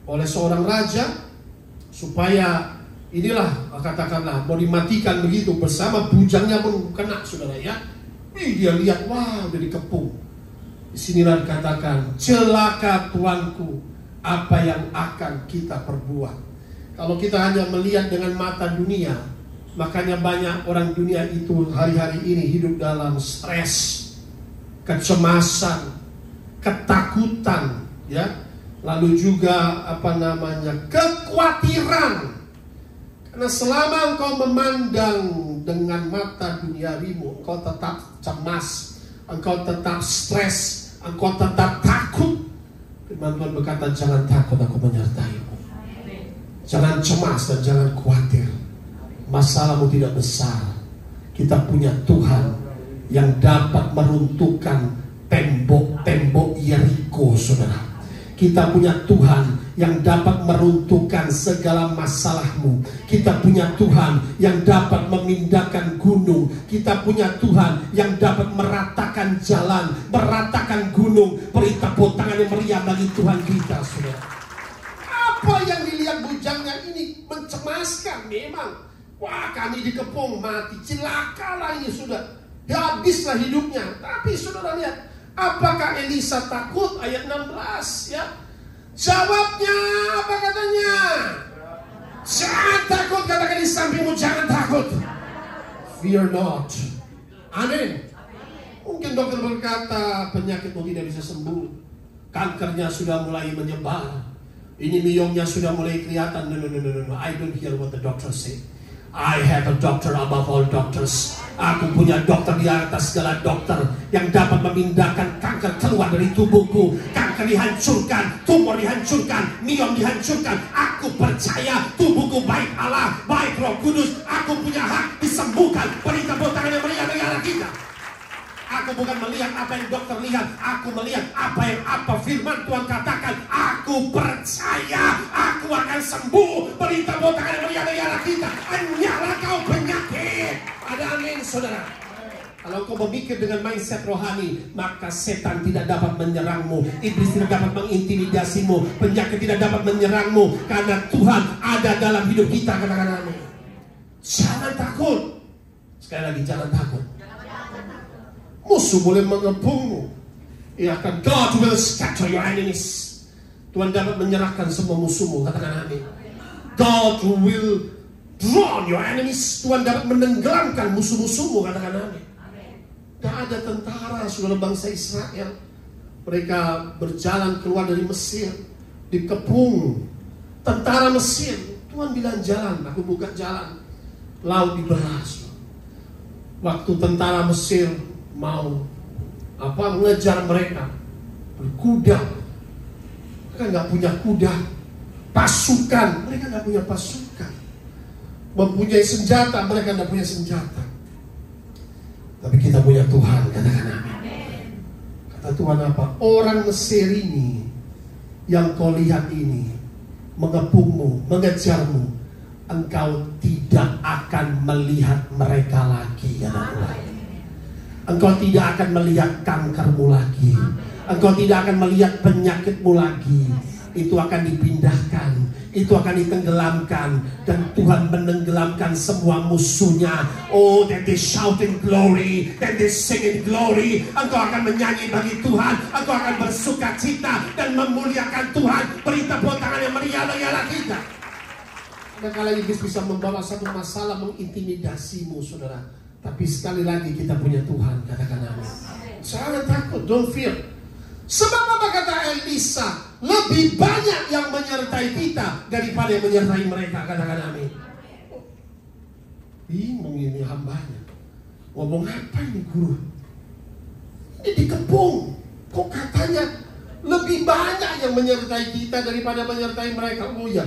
oleh seorang raja, supaya inilah katakanlah mau dimatikan begitu, bersama bujangnya pun kena, saudara, ya. Dia lihat, wah, udah dikepung. Disinilah dikatakan, "Celaka tuanku, apa yang akan kita perbuat?" Kalau kita hanya melihat dengan mata dunia, makanya banyak orang dunia itu hari-hari ini hidup dalam stres, kecemasan, ketakutan, ya. Lalu juga kekhawatiran. Karena selama engkau memandang dengan mata duniawimu, engkau tetap cemas, engkau tetap stres, engkau tetap takut. Firman Tuhan berkata, "Jangan takut, aku menyertaimu." Jangan cemas dan jangan khawatir. Masalahmu tidak besar. Kita punya Tuhan yang dapat meruntuhkan tembok-tembok Yeriko, saudara. Kita punya Tuhan yang dapat meruntuhkan segala masalahmu. Kita punya Tuhan yang dapat memindahkan gunung. Kita punya Tuhan yang dapat meratakan jalan, meratakan gunung. Beri tepuk tangan yang meriah bagi Tuhan kita, saudara. Apa yang dilihat bujangnya ini mencemaskan memang. Wah, kami dikepung, mati, celakalah ini sudah. Habislah hidupnya. Tapi saudara lihat, apakah Elisa takut? Ayat 16, ya. Jawabnya apa katanya? Jangan takut, katakan di sampingmu, jangan takut. Fear not. Amin. Mungkin dokter berkata penyakitmu tidak bisa sembuh, kankernya sudah mulai menyebar, ini miomnya sudah mulai kelihatan. No. I don't hear what the doctor say. I have a doctor above all doctors. Aku punya dokter di atas segala dokter yang dapat memindahkan kanker keluar dari tubuhku. Kanker dihancurkan, tumor dihancurkan, miom dihancurkan. Aku percaya tubuhku baik Allah, baik Roh Kudus. Aku punya hak disembuhkan. Beri tepuk tangan yang meriah bagi Allah kita. Aku bukan melihat apa yang dokter lihat, aku melihat apa firman Tuhan katakan. Aku percaya aku akan sembuh. Beri tepuk tangan yang meriah bagi Allah kita. Hanyalah kau penyakit. Ada amin, saudara. Kalau kau berpikir dengan mindset rohani, maka setan tidak dapat menyerangmu, iblis tidak dapat mengintimidasimu, penyakit tidak dapat menyerangmu, karena Tuhan ada dalam hidup kita. Katakan amin. Jangan takut. Sekali lagi, jangan takut. Musuh boleh mengepungmu, ya kan? God will scatter your enemies. Tuhan dapat menyerahkan semua musuhmu. Katakan amin. God will drown your enemies. Tuhan dapat menenggelamkan musuh-musuhmu. Katakan amin. Tidak ada tentara, saudara, bangsa Israel. Mereka berjalan keluar dari Mesir, dikepung tentara Mesir. Tuhan bilang jalan, aku buka jalan. Laut dibelah. Waktu tentara Mesir mau mengejar mereka berkuda, mereka nggak punya kuda. Pasukan, mereka nggak punya pasukan. Mempunyai senjata, mereka nggak punya senjata. Tapi kita punya Tuhan, katakan amin. Kata Tuhan apa? Orang Mesir ini yang kau lihat ini mengepungmu, mengejarmu, engkau tidak akan melihat mereka lagi, ya Tuhan. Engkau tidak akan melihat kankermu lagi. Engkau tidak akan melihat penyakitmu lagi. Itu akan dipindahkan, itu akan ditenggelamkan, dan Tuhan menenggelamkan semua musuhnya. Oh, that they shout in glory, that they sing in glory. Engkau akan menyanyi bagi Tuhan, engkau akan bersuka cita dan memuliakan Tuhan. Beri tepuk tangan yang meriah bagi Allah kita. Kadang-kadang iblis bisa membawa satu masalah mengintimidasimu, saudara. Tapi sekali lagi kita punya Tuhan, katakan amin. Jangan takut, don't fear. Sebab apa kata Elisa? Lebih banyak yang menyertai kita daripada yang menyertai mereka, katakan amin. Bingung ini hambanya. Ngomong apa ini guru? Ini dikepung. Kok katanya lebih banyak yang menyertai kita daripada menyertai mereka? Oh ya,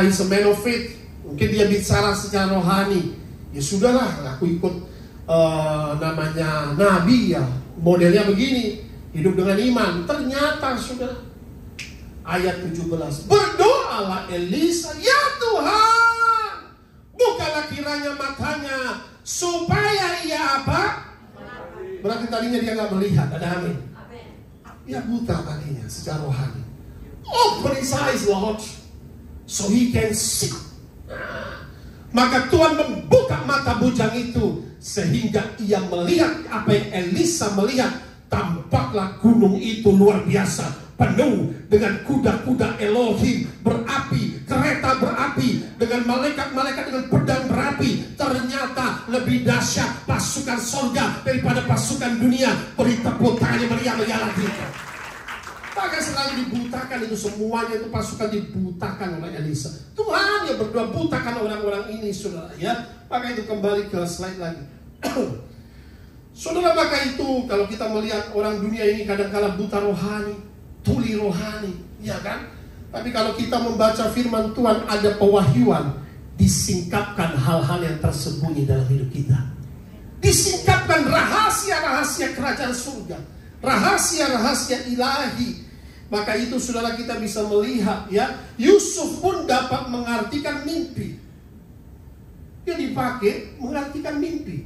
he's a man of faith. Mungkin dia bicara secara rohani. Ya sudahlah, aku ikut namanya nabi ya, modelnya begini, hidup dengan iman. Ternyata saudara, ayat 17, berdoalah Elisa, ya Tuhan, bukalah kiranya matanya supaya ia apa? Berarti tadinya dia nggak melihat, ada amin. Dia buta tadinya secara rohani. Open his eyes, Lord, so he can see. Maka Tuhan membuka mata bujang itu sehingga ia melihat apa yang Elisa melihat. Tampaklah gunung itu luar biasa, penuh dengan kuda-kuda Elohim berapi, kereta berapi, dengan malaikat-malaikat dengan pedang berapi. Ternyata lebih dahsyat pasukan surga daripada pasukan dunia. Beri tepuk tangan yang meriah bagi Allah kita. Bahkan selalu dibutakan itu, semuanya itu pasukan dibutakan oleh Elisa. Tuhan yang berdoa, butakan orang-orang ini, saudara ya. Maka itu kembali ke slide lagi. Saudara, maka itu kalau kita melihat orang dunia ini kadang-kala buta rohani, tuli rohani, ya kan? Tapi kalau kita membaca firman Tuhan, ada pewahyuan, disingkapkan hal-hal yang tersembunyi dalam hidup kita. Disingkapkan rahasia-rahasia kerajaan surga, rahasia-rahasia ilahi. Maka itu saudara kita bisa melihat ya, Yusuf pun dapat mengartikan mimpi. Dia dipakai mengartikan mimpi.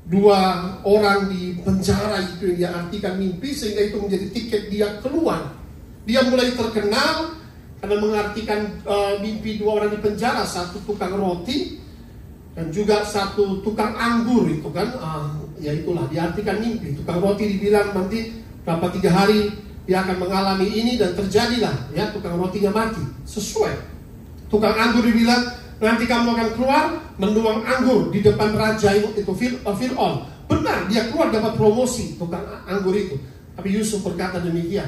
Dua orang di penjara itu yang dia artikan mimpi, sehingga itu menjadi tiket dia keluar. Dia mulai terkenal karena mengartikan mimpi dua orang di penjara, satu tukang roti dan juga satu tukang anggur itu kan. Ya itulah diartikan mimpi. Tukang roti dibilang nanti berapa 3 hari dia akan mengalami ini dan terjadilah ya, tukang rotinya mati. Sesuai. Tukang anggur dibilang, nanti kamu akan keluar menuang anggur di depan raja itu Fir'aun. Benar, dia keluar dapat promosi tukang anggur itu. Tapi Yusuf berkata demikian,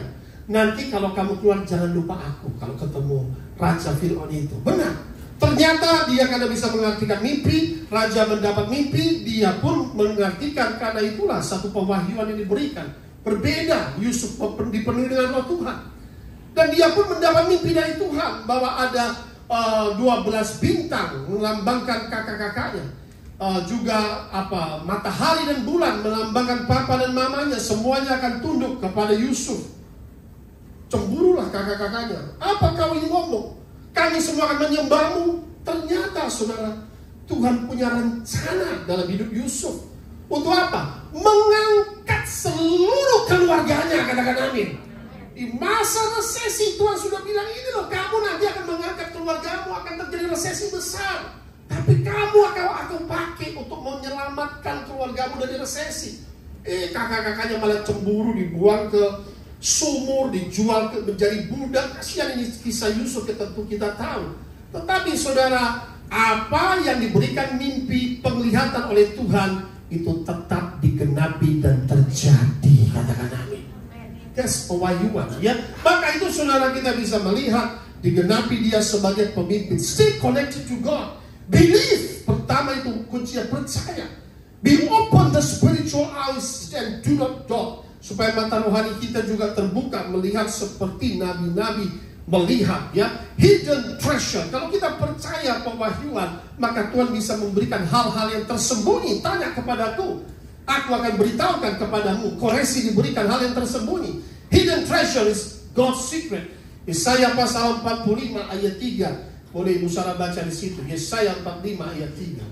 nanti kalau kamu keluar jangan lupa aku kalau ketemu raja Fir'aun itu. Benar. Ternyata dia karena bisa mengartikan mimpi, raja mendapat mimpi, dia pun mengartikan, karena itulah satu pewahyuan yang diberikan. Berbeda, Yusuf dipenuhi dengan roh Tuhan. Dan dia pun mendapat mimpi dari Tuhan bahwa ada 12 bintang melambangkan kakak-kakaknya. Juga matahari dan bulan melambangkan papa dan mamanya. Semuanya akan tunduk kepada Yusuf. Cemburulah kakak-kakaknya. Apa kau ini ngomong? Kami semua akan menyembahmu. Ternyata saudara, Tuhan punya rencana dalam hidup Yusuf. Untuk apa? Mengangkat seluruh keluarganya. Katakan amin. Di masa resesi Tuhan sudah bilang, ini loh, kamu nanti akan mengangkat keluargamu, akan terjadi resesi besar. Tapi kamu akan aku pakai untuk menyelamatkan keluargamu dari resesi. Kakak-kakaknya malah cemburu, dibuang ke sumur, dijual menjadi budak. Kasihan, ini kisah Yusuf tentu kita tahu. Tetapi saudara, apa yang diberikan mimpi penglihatan oleh Tuhan itu tetap digenapi dan terjadi. Katakan amin. That's pewahyuan ya. Maka itu saudara, kita bisa melihat digenapi dia sebagai pemimpin. Stay connected to God. Believe. Pertama itu kunci, percaya. Be open the spiritual eyes and do not doubt. Supaya mata rohani kita juga terbuka melihat seperti nabi-nabi melihat ya. Hidden treasure. Kalau kita percaya pewahyuan, maka Tuhan bisa memberikan hal-hal yang tersembunyi. Tanya kepadaku, aku akan beritahukan kepadamu. Koreksi diberikan hal yang tersembunyi. Hidden treasure is God's secret. Yesaya pasal 45 ayat 3. Boleh Ibu Sarah baca di situ. Yesaya 45 ayat 3.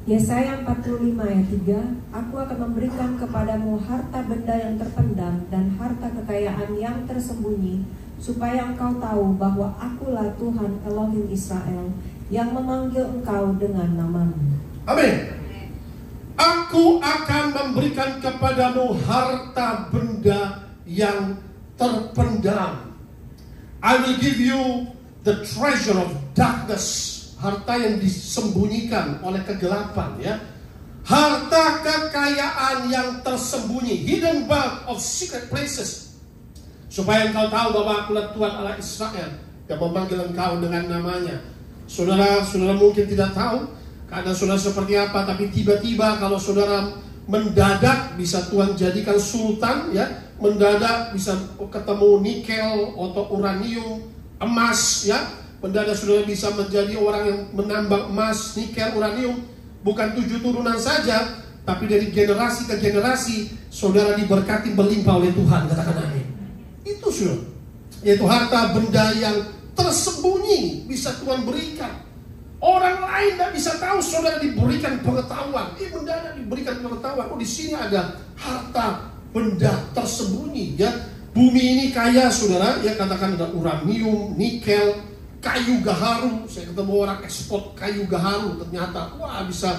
Yesaya 45 ayat 3, aku akan memberikan kepadamu harta benda yang terpendam dan harta kekayaan yang tersembunyi, supaya engkau tahu bahwa akulah Tuhan Elohim Israel, yang memanggil engkau dengan namamu. Amin. Aku akan memberikan kepadamu harta benda yang terpendam. I will give you the treasure of darkness. Harta yang disembunyikan oleh kegelapan ya. Harta kekayaan yang tersembunyi, hidden wealth of secret places. Supaya engkau tahu bahwa akulah Tuhan Allah Israel yang memanggil engkau dengan namanya. Saudara mungkin tidak tahu karena saudara seperti apa, tapi tiba-tiba kalau saudara mendadak bisa Tuhan jadikan sultan ya, mendadak bisa ketemu nikel atau uranium, emas ya. Mendadak saudara bisa menjadi orang yang menambang emas, nikel, uranium. Bukan 7 turunan saja, tapi dari generasi ke generasi saudara diberkati berlimpah oleh Tuhan. Katakan amin. Itu saudara, yaitu harta benda yang tersembunyi bisa Tuhan berikan. Orang lain tidak bisa tahu, saudara diberikan pengetahuan. Mendadak diberikan pengetahuan. Oh, di sini ada harta benda tersembunyi ya. Bumi ini kaya saudara ya, katakan ada uranium, nikel, kayu gaharu. Saya ketemu orang ekspor kayu gaharu, ternyata wah bisa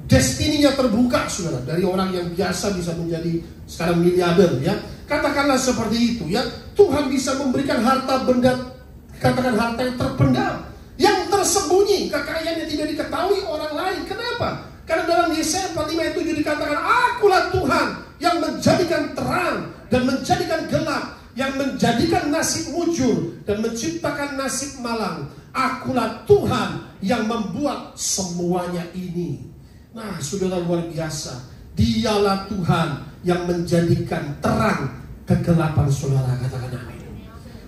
destininya terbuka saudara. Dari orang yang biasa bisa menjadi sekarang miliarder ya. Katakanlah seperti itu ya. Tuhan bisa memberikan harta benda, katakan harta yang terpendam, yang tersembunyi, kekayaan yang tidak diketahui orang lain. Kenapa? Karena dalam Yesaya 45 ayat 7 dikatakan, akulah Tuhan yang menjadikan terang dan menjadikan gelap, yang menjadikan nasib mujur dan menciptakan nasib malang. Akulah Tuhan yang membuat semuanya ini. Nah, saudara, luar biasa. Dialah Tuhan yang menjadikan terang kegelapan saudara. Katakan amin.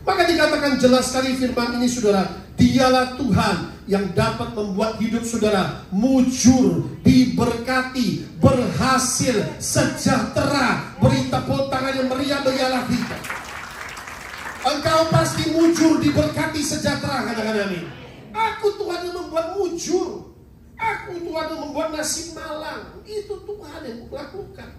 Maka dikatakan jelas sekali firman ini saudara. Dialah Tuhan yang dapat membuat hidup saudara mujur, diberkati, berhasil, sejahtera. Beri tepuk tangan yang meriah berialah kita. Engkau pasti mujur, diberkati, sejahtera. Katakan amin. Aku Tuhan yang membuat mujur. Aku Tuhan yang membuat nasib malang. Itu Tuhan yang melakukan.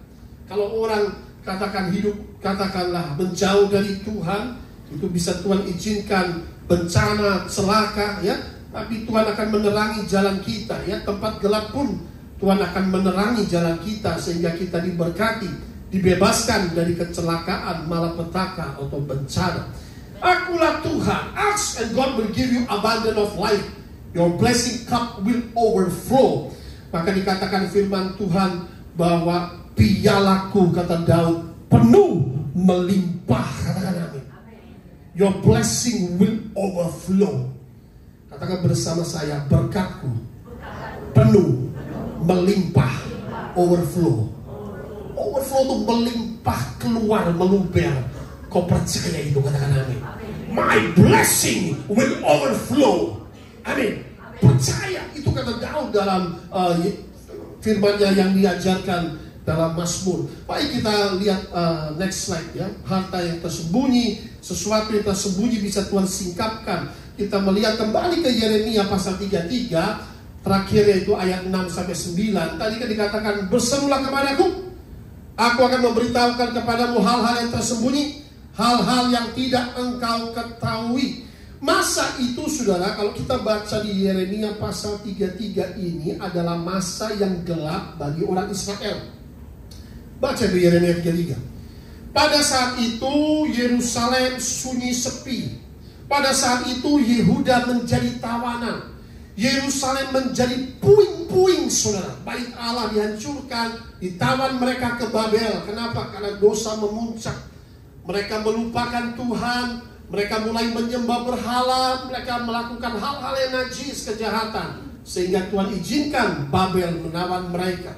Kalau orang katakan hidup, katakanlah menjauh dari Tuhan, itu bisa Tuhan izinkan bencana, celaka, ya. Tapi Tuhan akan menerangi jalan kita, ya. Tempat gelap pun Tuhan akan menerangi jalan kita sehingga kita diberkati, dibebaskan dari kecelakaan, malapetaka atau bencana. Akulah Tuhan. Ask and God will give you abundance of life. Your blessing cup will overflow. Maka dikatakan firman Tuhan bahwa pialaku, kata Daud, penuh melimpah. Katakan amin. Your blessing will overflow. Katakan bersama saya, berkatku penuh melimpah, overflow. Overflow itu melimpah, keluar, meluber. Kau percaya itu, katakan amin. My blessing will overflow. Amin. Percaya, itu kata Daud dalam firman-Nya yang diajarkan dalam Mazmur. Baik, kita lihat next slide, ya. Harta yang tersembunyi, sesuatu yang tersembunyi bisa Tuhan singkapkan. Kita melihat kembali ke Yeremia pasal 33. Terakhir yaitu ayat 6-9. Tadi kan dikatakan, berserulah kepadaku, aku akan memberitahukan kepadamu hal-hal yang tersembunyi, hal-hal yang tidak engkau ketahui. Masa itu, saudara, kalau kita baca di Yeremia pasal 33 ini adalah masa yang gelap bagi orang Israel. Baca di Yeremia 33. Pada saat itu Yerusalem sunyi sepi. Pada saat itu Yehuda menjadi tawanan. Yerusalem menjadi puing-puing, saudara. Bait Allah dihancurkan, ditawan mereka ke Babel. Kenapa? Karena dosa memuncak. Mereka melupakan Tuhan, mereka mulai menyembah berhala, mereka melakukan hal-hal yang najis, kejahatan. Sehingga Tuhan izinkan Babel menawan mereka.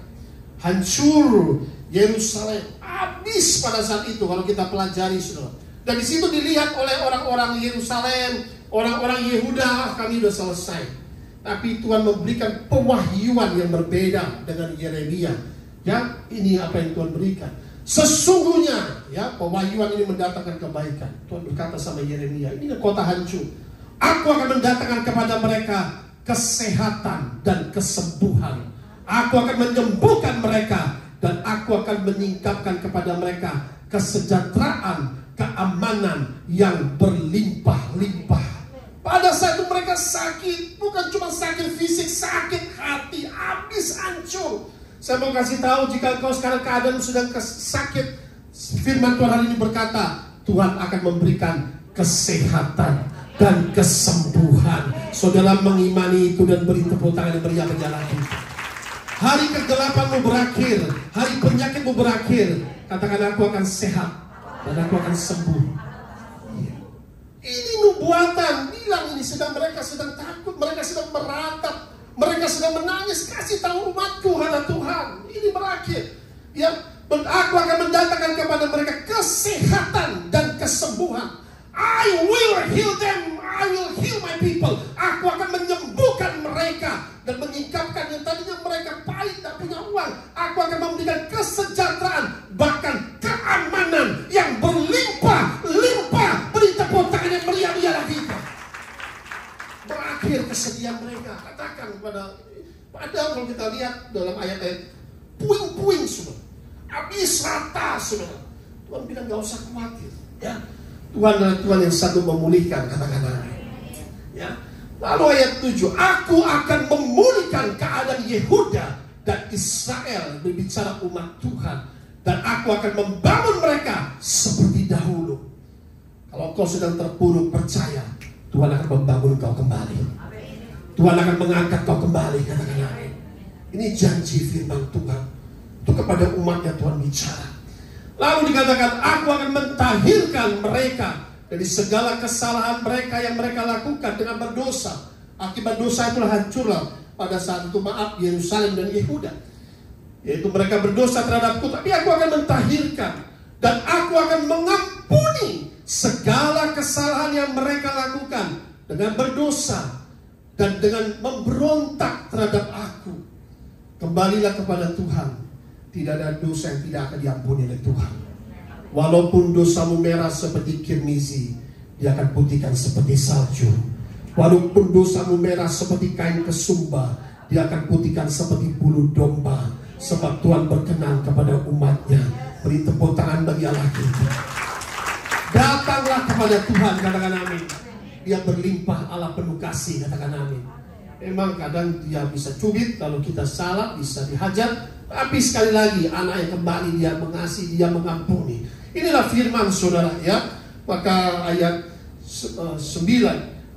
Hancur Yerusalem, habis pada saat itu kalau kita pelajari, saudara. Dan di situ dilihat oleh orang-orang Yerusalem, orang-orang Yehuda, kami sudah selesai. Tapi Tuhan memberikan pewahyuan yang berbeda dengan Yeremia. Ya, ini apa yang Tuhan berikan. Sesungguhnya, ya, pewahyuan ini mendatangkan kebaikan. Tuhan berkata sama Yeremia, ini kota hancur. Aku akan mendatangkan kepada mereka kesehatan dan kesembuhan. Aku akan menyembuhkan mereka dan aku akan menyingkapkan kepada mereka kesejahteraan, keamanan yang berlimpah-limpah. Pada saat itu mereka sakit, bukan cuma sakit fisik, sakit hati, habis, hancur. Saya mau kasih tahu, jika engkau sekarang keadaan sedang sakit, firman Tuhan hari ini berkata, Tuhan akan memberikan kesehatan dan kesembuhan. Saudara mengimani itu dan beri tepuk tangan yang meriah-meriah lagi. Hari kegelapanmu berakhir, hari penyakitmu berakhir. Katakan, aku akan sehat dan aku akan sembuh. Ini nubuatan, bilang ini mereka sedang takut, mereka sedang meratap, mereka sedang menangis. Kasih tahu umatku, kata Tuhan, ini berakhir. Ya, aku akan mendatangkan kepada mereka kesehatan dan kesembuhan. I will heal them, I will heal my people. Aku akan menyembuhkan mereka dan menyingkapkan yang tadinya mereka pahit, tak punya uang. Aku akan memberikan kesejahteraan, bahkan keamanan yang berlimpah-limpah. Beri tepuk tangan yang meriah-meriah lagi. Berakhir kesedihan mereka. Katakan padahal kalau kita lihat dalam ayat-ayat, puing-puing semua, habis rata semua. Tuhan bilang gak usah khawatir, ya. Tuhan adalah Tuhan yang satu memulihkan, katakan amin. Ya. Lalu ayat 7, aku akan memulihkan keadaan Yehuda dan Israel, berbicara umat Tuhan, dan aku akan membangun mereka seperti dahulu. Kalau kau sedang terpuruk, percaya Tuhan akan membangun kau kembali. Tuhan akan mengangkat kau kembali, katakan amin. Ini janji firman Tuhan. Itu kepada umatnya Tuhan bicara. Lalu dikatakan, aku akan mentahirkan mereka dari segala kesalahan mereka yang mereka lakukan dengan berdosa. Akibat dosa itulah hancurlah pada saat itu, maaf, Yerusalem dan Yehuda. Yaitu mereka berdosa terhadapku, tapi aku akan mentahirkan. Dan aku akan mengampuni segala kesalahan yang mereka lakukan dengan berdosa dan dengan memberontak terhadap aku. Kembalilah kepada Tuhan. Tidak ada dosa yang tidak akan diampuni oleh Tuhan. Walaupun dosamu merah seperti kirmizi, Dia akan putihkan seperti salju. Walaupun dosamu merah seperti kain kesumba, Dia akan putihkan seperti bulu domba. Sebab Tuhan berkenan kepada umatnya. Beri tepuk tangan bagi Allah kita. Datanglah kepada Tuhan, katakan amin. dia berlimpah Allah penuh kasih, katakan amin. Memang kadang dia bisa cubit, kalau kita salah bisa dihajar, tapi sekali lagi anak yang kembali dia mengasihi, dia mengampuni. Inilah firman saudara ya. Maka ayat 9,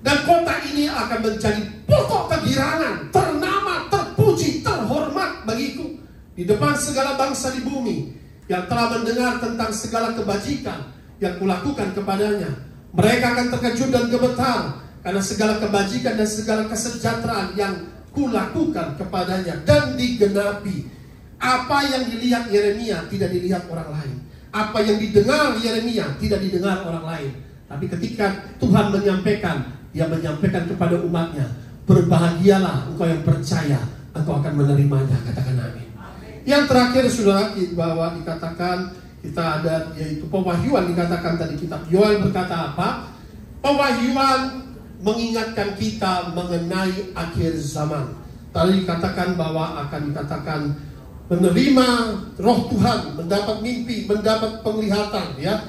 dan kota ini akan menjadi pokok kegirangan, ternama, terpuji, terhormat bagiku di depan segala bangsa di bumi yang telah mendengar tentang segala kebajikan yang kulakukan kepadanya. Mereka akan terkejut dan gemetar karena segala kebajikan dan segala kesejahteraan yang kulakukan kepadanya, dan digenapi. Apa yang dilihat Yeremia tidak dilihat orang lain. Apa yang didengar Yeremia tidak didengar orang lain. Tapi ketika Tuhan menyampaikan, dia menyampaikan kepada umatnya, berbahagialah engkau yang percaya, engkau akan menerimanya, katakan amin. Yang terakhir saudara, bahwa dikatakan kita ada, yaitu pewahyuan. Dikatakan tadi kitab Yoel berkata apa? Pewahyuan mengingatkan kita mengenai akhir zaman. Tadi dikatakan bahwa akan dikatakan menerima roh Tuhan, mendapat mimpi, mendapat penglihatan, ya,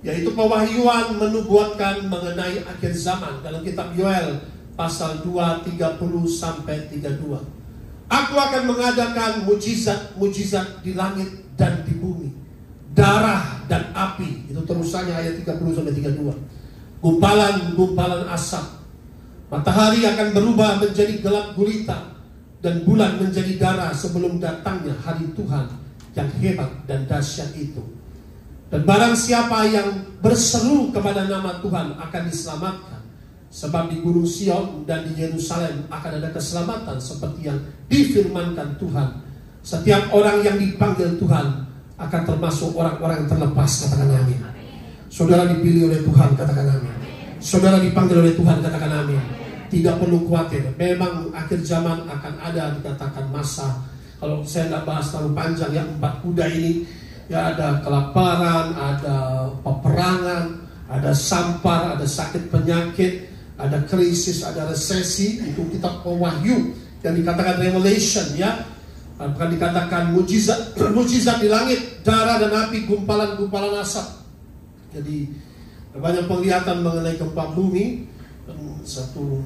yaitu pewahyuan menubuatkan mengenai akhir zaman. Dalam kitab Yoel pasal 2 30 sampai 32. Aku akan mengadakan mujizat-mujizat di langit dan di bumi, darah dan api. Itu terusannya ayat 30 sampai 32. Gumpalan-gumpalan asap. Matahari akan berubah menjadi gelap gulita, dan bulan menjadi darah sebelum datangnya hari Tuhan yang hebat dan dahsyat itu. Dan barang siapa yang berseru kepada nama Tuhan akan diselamatkan. Sebab di Gunung Sion dan di Yerusalem akan ada keselamatan seperti yang difirmankan Tuhan. Setiap orang yang dipanggil Tuhan akan termasuk orang-orang yang terlepas, katakan amin. Saudara dipilih oleh Tuhan, katakan amin. Saudara dipanggil oleh Tuhan, katakan amin. Tidak perlu khawatir. Memang akhir zaman akan ada, dikatakan masa. Kalau saya tidak bahas terlalu panjang ya, 4 kuda ini, ya, ada kelaparan, ada peperangan, ada sampar, ada sakit penyakit, ada krisis, ada resesi. Itu kitab Wahyu yang dikatakan Revelation, ya. Akan dikatakan mujizat, mujizat di langit, darah dan api, gumpalan-gumpalan asap. Jadi banyak penglihatan mengenai gempa bumi. Satu,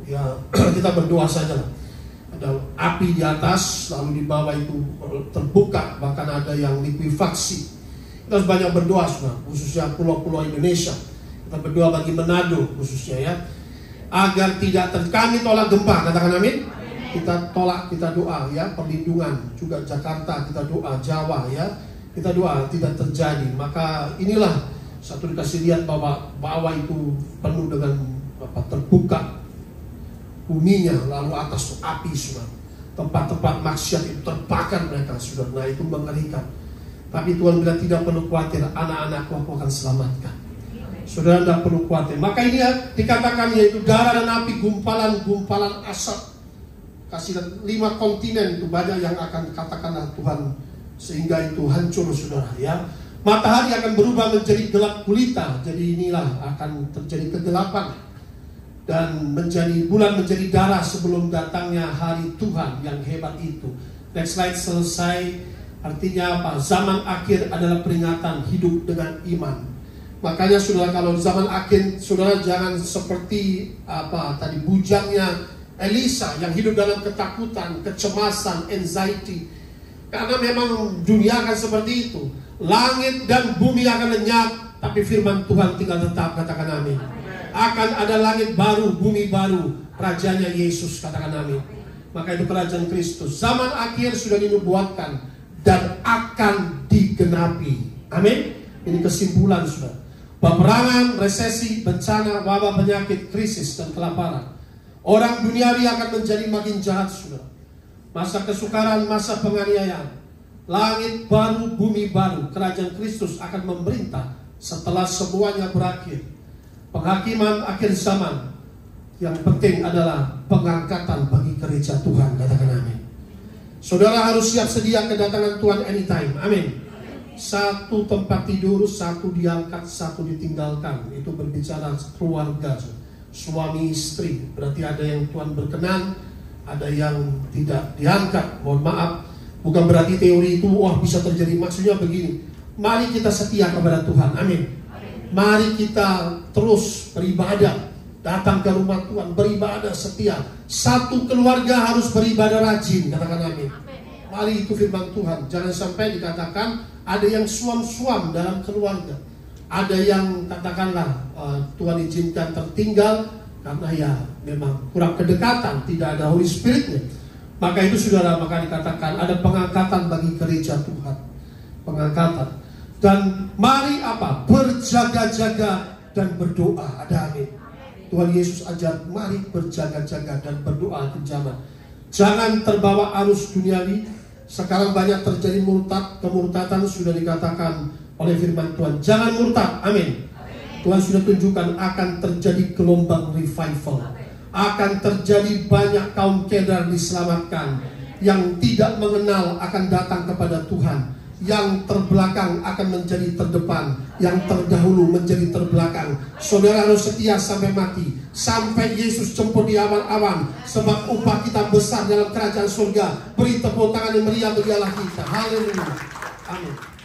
ya, kita berdoa saja lah. Ada api di atas, lalu di bawah itu terbuka, bahkan ada yang likuifaksi. Kita harus banyak berdoa, khususnya pulau-pulau Indonesia. Kita berdoa bagi Manado khususnya, ya, agar tidak kami tolak gempa, katakan amin. Kita tolak, kita doa, ya, perlindungan. Juga Jakarta kita doa, Jawa, ya, kita doa tidak terjadi. Maka inilah satu dikasih lihat bahwa bawah itu penuh dengan terbuka buminya, lalu atas itu api, sudah. Tempat-tempat maksiat itu terbakar mereka, sudah. Nah, itu mengerikan. Tapi Tuhan bilang tidak perlu khawatir, anak-anakku aku akan selamatkan. Saudara tidak perlu khawatir. Maka ini dikatakan yaitu darah dan api, gumpalan-gumpalan asap. Kasih 5 kontinen itu banyak yang akan katakanlah Tuhan, sehingga itu hancur, saudara, ya. Matahari akan berubah menjadi gelap gulita. Jadi inilah akan terjadi kegelapan. Dan bulan menjadi darah sebelum datangnya hari Tuhan yang hebat itu. Next slide selesai. Artinya apa? Zaman akhir adalah peringatan hidup dengan iman. Makanya saudara, kalau zaman akhir, saudara jangan seperti apa tadi bujangnya Elisa yang hidup dalam ketakutan, kecemasan, anxiety. Karena memang dunia akan seperti itu. Langit dan bumi akan lenyap, tapi firman Tuhan tinggal tetap, katakan amin. Akan ada langit baru, bumi baru, rajanya Yesus, katakan amin. Maka itu kerajaan Kristus. Zaman akhir sudah dinubuatkan dan akan digenapi. Amin. Ini kesimpulan, sudah. Peperangan, resesi, bencana, wabah, penyakit, krisis, dan kelaparan. Orang duniawi akan menjadi makin jahat, sudah. Masa kesukaran, masa penganiayaan. Langit baru, bumi baru, kerajaan Kristus akan memerintah setelah semuanya berakhir. Penghakiman akhir zaman. Yang penting adalah pengangkatan bagi gereja Tuhan, katakan amin. Saudara harus siap sedia kedatangan Tuhan anytime, amin. 1 tempat tidur, 1 diangkat, 1 ditinggalkan. Itu berbicara keluarga, suami istri. Berarti ada yang Tuhan berkenan, ada yang tidak diangkat. Mohon maaf, bukan berarti teori itu wah bisa terjadi. Maksudnya begini, mari kita setia kepada Tuhan, amin. Mari kita terus beribadah, datang ke rumah Tuhan, beribadah setia. Satu keluarga harus beribadah rajin, katakan amin. Mari, itu firman Tuhan. Jangan sampai dikatakan ada yang suam-suam dalam keluarga. Ada yang katakanlah Tuhan izinkan tertinggal karena ya memang kurang kedekatan, tidak ada Holy Spirit-nya. Maka itu saudara, maka dikatakan ada pengangkatan bagi gereja Tuhan. Pengangkatan. Dan mari apa? Berjaga-jaga dan berdoa. Ada amin. Tuhan Yesus ajar, mari berjaga-jaga dan berdoa kejaman. Jangan terbawa arus duniawi. Sekarang banyak terjadi murtad. Kemurtadan sudah dikatakan oleh firman Tuhan. Jangan murtad, amin. Tuhan sudah tunjukkan akan terjadi gelombang revival. Akan terjadi banyak kaum kedar diselamatkan. Yang tidak mengenal akan datang kepada Tuhan. Yang terbelakang akan menjadi terdepan, yang terdahulu menjadi terbelakang. Saudara harus setia sampai mati, sampai Yesus jemput di awan-awan. Sebab upah kita besar dalam kerajaan surga. Beri tepuk tangan yang meriah bagi Allah kita. Haleluya. Amin.